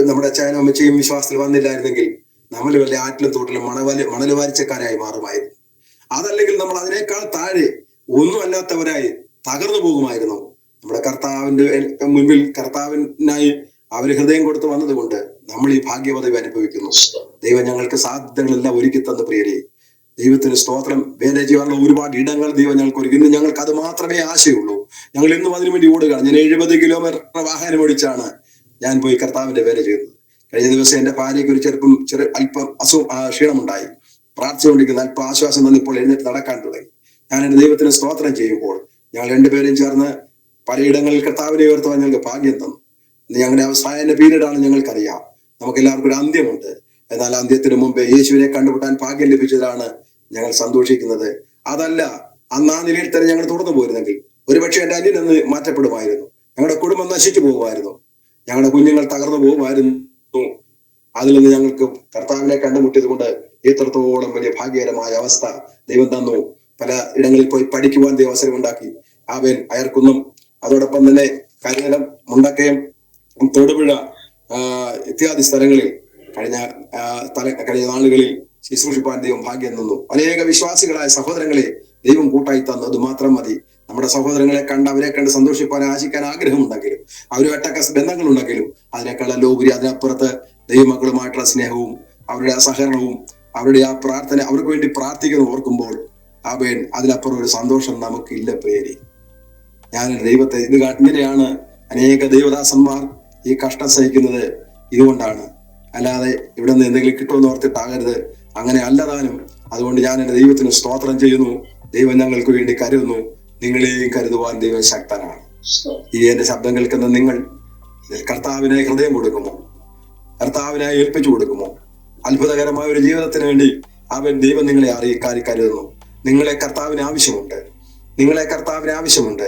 നമ്മുടെ അച്ഛനും അമ്മച്ചയും വിശ്വാസത്തിൽ വന്നില്ലായിരുന്നെങ്കിൽ നമ്മൾ വല്ല ആറ്റിലും തോട്ടിലും മണൽ വാരിച്ചക്കാരായി മാറുമായിരുന്നു. അതല്ലെങ്കിൽ നമ്മൾ അതിനേക്കാൾ താഴെ ഒന്നും അല്ലാത്തവരായി തകർന്നു പോകുമായിരുന്നു. നമ്മുടെ കർത്താവിന്റെ മുൻപിൽ കർത്താവിനായി അവർ ഹൃദയം കൊടുത്ത് വന്നതുകൊണ്ട് നമ്മൾ ഈ ഭാഗ്യപദവി അനുഭവിക്കുന്നു. ദൈവം ഞങ്ങൾക്ക് സാധ്യതകളെല്ലാം ഒരുക്കി തന്ന പ്രിയരെ, ദൈവത്തിന് സ്തോത്രം. വേല ചെയ്യാനുള്ള ഒരുപാട് ഇടങ്ങൾ ദൈവം ഞങ്ങൾക്ക് ഒരുക്കി. ഇന്ന് ഞങ്ങൾക്ക് അത് മാത്രമേ ആശയുള്ളൂ. ഞങ്ങൾ ഇന്നും അതിനു വേണ്ടി ഓടുകയാണ്. ഞാൻ 70 കിലോമീറ്റർ വാഹനം ഓടിച്ചാണ് ഞാൻ പോയി കർത്താവിന്റെ വേല ചെയ്തത്. കഴിഞ്ഞ ദിവസം എന്റെ ഭാര്യയ്ക്ക് ഒരു അല്പം ക്ഷീണമുണ്ടായി. പ്രാർത്ഥിച്ചുകൊണ്ടിരിക്കുന്ന അല്പം ആശ്വാസം തന്നു. ഇപ്പോൾ എഴുന്നേറ്റ് നടക്കാൻ തുടങ്ങി. ഞാൻ എന്റെ ദൈവത്തിന് സ്തോത്രം ചെയ്യുമ്പോൾ ഞങ്ങൾ രണ്ടുപേരും ചേർന്ന് പലയിടങ്ങളിൽ കർത്താവിനെ ഉയർത്തുവാൻ ഞങ്ങൾക്ക് ഭാഗ്യം തന്നു. ഞങ്ങളുടെ അവസാന പീരീഡാണ്, ഞങ്ങൾക്കറിയാം. നമുക്ക് എല്ലാവർക്കും ഒരു അന്ത്യമുണ്ട്. എന്നാൽ അന്ത്യത്തിന് മുമ്പേ യേശുവിനെ കണ്ടുമുട്ടാൻ ഭാഗ്യം ലഭിച്ചതാണ് ഞങ്ങൾ സന്തോഷിക്കുന്നത്. അതല്ല, അന്ന് ആ നിലയിൽ തന്നെ ഞങ്ങൾ തുടർന്നു പോയിരുന്നെങ്കിൽ ഒരുപക്ഷെ എന്റെ അന്യൻ എന്ന് മാറ്റപ്പെടുമായിരുന്നു. ഞങ്ങളുടെ കുടുംബം നശിച്ചു പോകുമായിരുന്നു. ഞങ്ങളുടെ കുഞ്ഞുങ്ങൾ തകർന്നു പോകുമായിരുന്നു. അതിൽ നിന്ന് ഞങ്ങൾക്ക് കർത്താവിനെ കണ്ടുമുട്ടിയത് കൊണ്ട് ഇത്രത്തോളം വലിയ ഭാഗ്യകരമായ അവസ്ഥ ദൈവം തന്നു. പല ഇടങ്ങളിൽ പോയി പഠിക്കുവാൻ ദൈവം അവസരം ഉണ്ടാക്കി. അയർക്കുന്നം, അതോടൊപ്പം തന്നെ കരിനിലം, മുണ്ടക്കയം, തൊടുപുഴ ഇത്യാദി സ്ഥലങ്ങളിൽ കഴിഞ്ഞ നാളുകളിൽ ശുശ്രൂഷിപ്പാൻ ദൈവം ഭാഗ്യം തന്നു. അനേക വിശ്വാസികളായ സഹോദരങ്ങളെ ദൈവം കൂട്ടായി തന്നു. അത് മാത്രം മതി. നമ്മുടെ സഹോദരങ്ങളെ അവരെ കണ്ട് സന്തോഷിപ്പാൻ ആശിക്കാൻ ആഗ്രഹമുണ്ടെങ്കിലും അവരുമായിട്ടൊക്കെ ബന്ധങ്ങളുണ്ടെങ്കിലും അതിനേക്കാളല്ലോ ഉപരി അതിനപ്പുറത്ത് ദൈവമക്കളുമായിട്ടുള്ള സ്നേഹവും അവരുടെ സഹകരണവും അവരുടെ ആ പ്രാർത്ഥന, അവർക്ക് വേണ്ടി പ്രാർത്ഥിക്കുന്ന ഓർക്കുമ്പോൾ അതിലപ്പുറം ഒരു സന്തോഷം നമുക്കില്ല പ്രിയരെ. ഞാൻ ദൈവത്തെ ഇങ്ങനെയാണ് അനേക ദൈവദാസന്മാർ ഈ കഷ്ടം സഹിക്കുന്നത് ഇതുകൊണ്ടാണ്. അല്ലാതെ ഇവിടെ നിന്ന് എന്തെങ്കിലും കിട്ടുമെന്ന് ഓർത്തിട്ടാകരുത്. അങ്ങനെ അല്ലതാനും. അതുകൊണ്ട് ഞാൻ എന്റെ ദൈവത്തിന് സ്തോത്രം ചെയ്യുന്നു. ദൈവം ഞങ്ങൾക്ക് വേണ്ടി കരുതുന്നു. നിങ്ങളെയും കരുതുവാൻ ദൈവം ശക്തനാണ്. ഈ എന്റെ ശബ്ദം കേൾക്കുന്ന നിങ്ങൾ കർത്താവിനെ ഹൃദയം കൊടുക്കുമോ? കർത്താവിനെ ഏൽപ്പിച്ചു കൊടുക്കുമോ? അത്ഭുതകരമായ ഒരു ജീവിതത്തിന് വേണ്ടി ദൈവം നിങ്ങളെ കരുതുന്നു. നിങ്ങളെ കർത്താവിന് ആവശ്യമുണ്ട്. നിങ്ങളെ കർത്താവിന് ആവശ്യമുണ്ട്.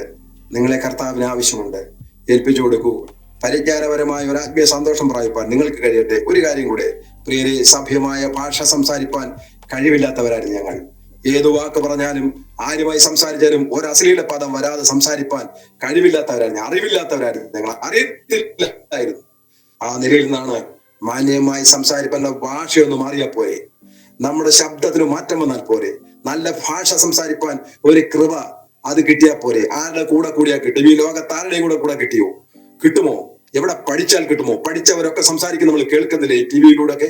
നിങ്ങളെ കർത്താവിന് ആവശ്യമുണ്ട്. ഏൽപ്പിച്ചു കൊടുക്കൂ. പരിജ്ഞാനപരമായ ഒരു ആത്മീയ സന്തോഷം പ്രാപിപ്പാൻ നിങ്ങൾക്ക് കഴിയട്ടെ. ഒരു കാര്യം കൂടെ പ്രിയരെ, സഭ്യമായ ഭാഷ സംസാരിപ്പാൻ കഴിവില്ലാത്തവരായിരുന്നു ഞങ്ങൾ. ഏതു വാക്ക് പറഞ്ഞാലും ആരുമായി സംസാരിച്ചാലും ഒരു അശ്ലീല പദം വരാതെ സംസാരിപ്പാൻ കഴിവില്ലാത്തവരായിരുന്നു, അറിവില്ലാത്തവരായിരുന്നു ഞങ്ങൾ. അറിയത്തില്ലായിരുന്നു. ആ നിലയിൽ നിന്നാണ് മാന്യമായി സംസാരിപ്പാൻ ഭാഷയൊന്ന് മാറിയാൽ പോരെ, നമ്മുടെ ശബ്ദത്തിന് മാറ്റം വന്നാൽ പോരെ, നല്ല ഭാഷ സംസാരിപ്പാൻ ഒരു കൃപ അത് കിട്ടിയാൽ പോരെ. ആരുടെ കൂടെ കൂടിയാ കിട്ടും? ഈ ലോകത്ത് ആരുടെയും കൂടെ കിട്ടിയോ? കിട്ടുമോ? എവിടെ പഠിച്ചാൽ കിട്ടുമോ? പഠിച്ചവരൊക്കെ സംസാരിക്കുന്ന നമ്മൾ കേൾക്കുന്നില്ലേ? ഈ ടിവിയിലൂടെ ഒക്കെ,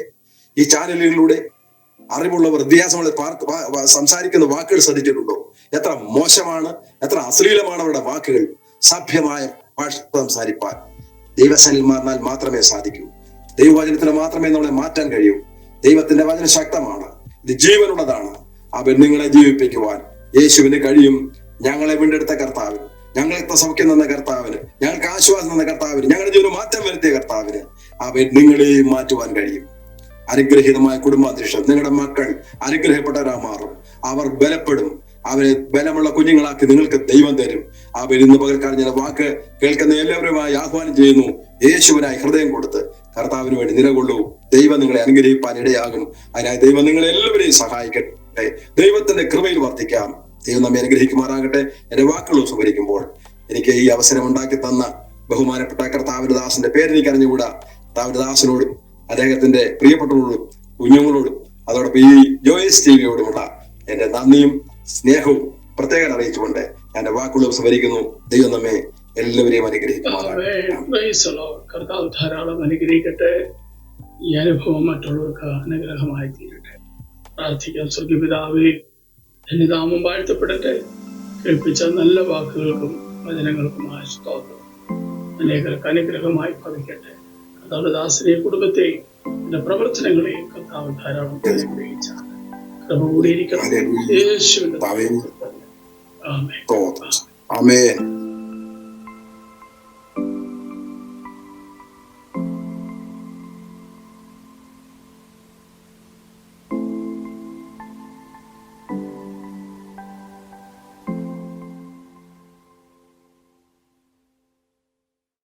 ഈ ചാനലുകളിലൂടെ അറിവുള്ളവർ വിദ്യാസമുള്ള സംസാരിക്കുന്ന വാക്കുകൾ ശ്രദ്ധിച്ചിട്ടുണ്ടോ? എത്ര മോശമാണ്, എത്ര അശ്ലീലമാണ് അവരുടെ വാക്കുകൾ. സഭ്യമായ ഭാഷ സംസാരിപ്പാൻ ദൈവസനിന്മാർന്നാൽ മാത്രമേ സാധിക്കൂ. ദൈവവചനത്തിന് മാത്രമേ നമ്മളെ മാറ്റാൻ കഴിയൂ. ദൈവത്തിന്റെ വചനം ശക്തമാണ്, ഇത് ജീവനുള്ളതാണ്. ആ ബന്ധങ്ങളെ ജീവിപ്പിക്കുവാൻ യേശുവിന് കഴിയും. ഞങ്ങളെ വീണ്ടെടുത്ത കർത്താവിന്, ഞങ്ങൾക്ക് സൗഖ്യം തന്ന കർത്താവിന്, ഞങ്ങൾക്ക് ആശ്വാസം തന്ന കർത്താവിന്, ഞങ്ങളുടെ ജീവന് മാറ്റം വരുത്തിയ കർത്താവിന് ആ ബന്ധങ്ങളെയും മാറ്റുവാൻ കഴിയും. അനുഗ്രഹീതമായ കുടുംബാന്തരീക്ഷം, നിങ്ങളുടെ മക്കൾ അനുഗ്രഹപ്പെട്ടവരാ മാറും. അവർ ബലപ്പെടും. അവരെ ബലമുള്ള കുഞ്ഞുങ്ങളാക്കി നിങ്ങൾക്ക് ദൈവം തരും. അവർ ഇന്ന് പകൽക്കാലം ഞാൻ വാക്ക് കേൾക്കുന്ന എല്ലാവരുമായി ആഹ്വാനം ചെയ്യുന്നു. യേശുവിനായി ഹൃദയം കൊടുത്ത് കർത്താവിന് വേണ്ടി നിലകൊള്ളൂ. ദൈവം നിങ്ങളെ അനുഗ്രഹിപ്പാൻ ഇടയാകും. അതിനായി ദൈവം നിങ്ങളെ എല്ലാവരെയും സഹായിക്കട്ടെ. ദൈവത്തിന്റെ കൃപയിൽ വർദ്ധിക്കാം. ദൈവം നമ്മെ അനുഗ്രഹിക്കുമാറാകട്ടെ. എന്റെ വാക്കുകൾ ഉപകരിക്കുമ്പോൾ എനിക്ക് ഈ അവസരം ഉണ്ടാക്കി തന്ന ബഹുമാനപ്പെട്ട കർത്താവിന്റെ ദാസന്റെ പേര് എനിക്ക് അറിഞ്ഞുകൂടാ. കർത്താവിന്റെ ദാസനോടും അദ്ദേഹത്തിന്റെ പ്രിയപ്പെട്ടവരോടും കുഞ്ഞുങ്ങളോടും അതോടൊപ്പം ഈ ജോയിസ് ടിവിയോടുമുള്ള എന്റെ നന്ദിയും സ്നേഹവും പ്രത്യേകം അറിയിച്ചുകൊണ്ട് എന്റെ വാക്കുകൾ ഉപസംഹരിക്കുന്നു. ദൈവം നമ്മെ എല്ലാവരെയും അനുഗ്രഹിക്കുമാറാകട്ടെ. കർത്താവ് ധാരാളം അനുഗ്രഹിക്കട്ടെ. ഈ അനുഭവം മറ്റുള്ളവർക്ക് അനുഗ്രഹമായി തീരട്ടെ. പ്രാർത്ഥിക്കാം. സ്വർഗ്ഗപിതാവേ, എന്റെ നാമം വാഴ്ത്തപ്പെടട്ടെ. കേൾപ്പിച്ച നല്ല വാക്കുകൾക്കും വചനങ്ങൾക്കുമായ സ്തോത്രം അനേകർക്ക് അനുഗ്രഹമായി ഭവിക്കട്ടെ. കർത്താവിന്റെ ദാസനെയും കുടുംബത്തെയും എന്റെ പ്രവർത്തനങ്ങളെയും കർത്താവ് ധാരാളം അനുഗ്രഹിച്ചാണ്. കൃപ കൂടിയിരിക്കണം. യേശുവിന്റെ ആമേൻ.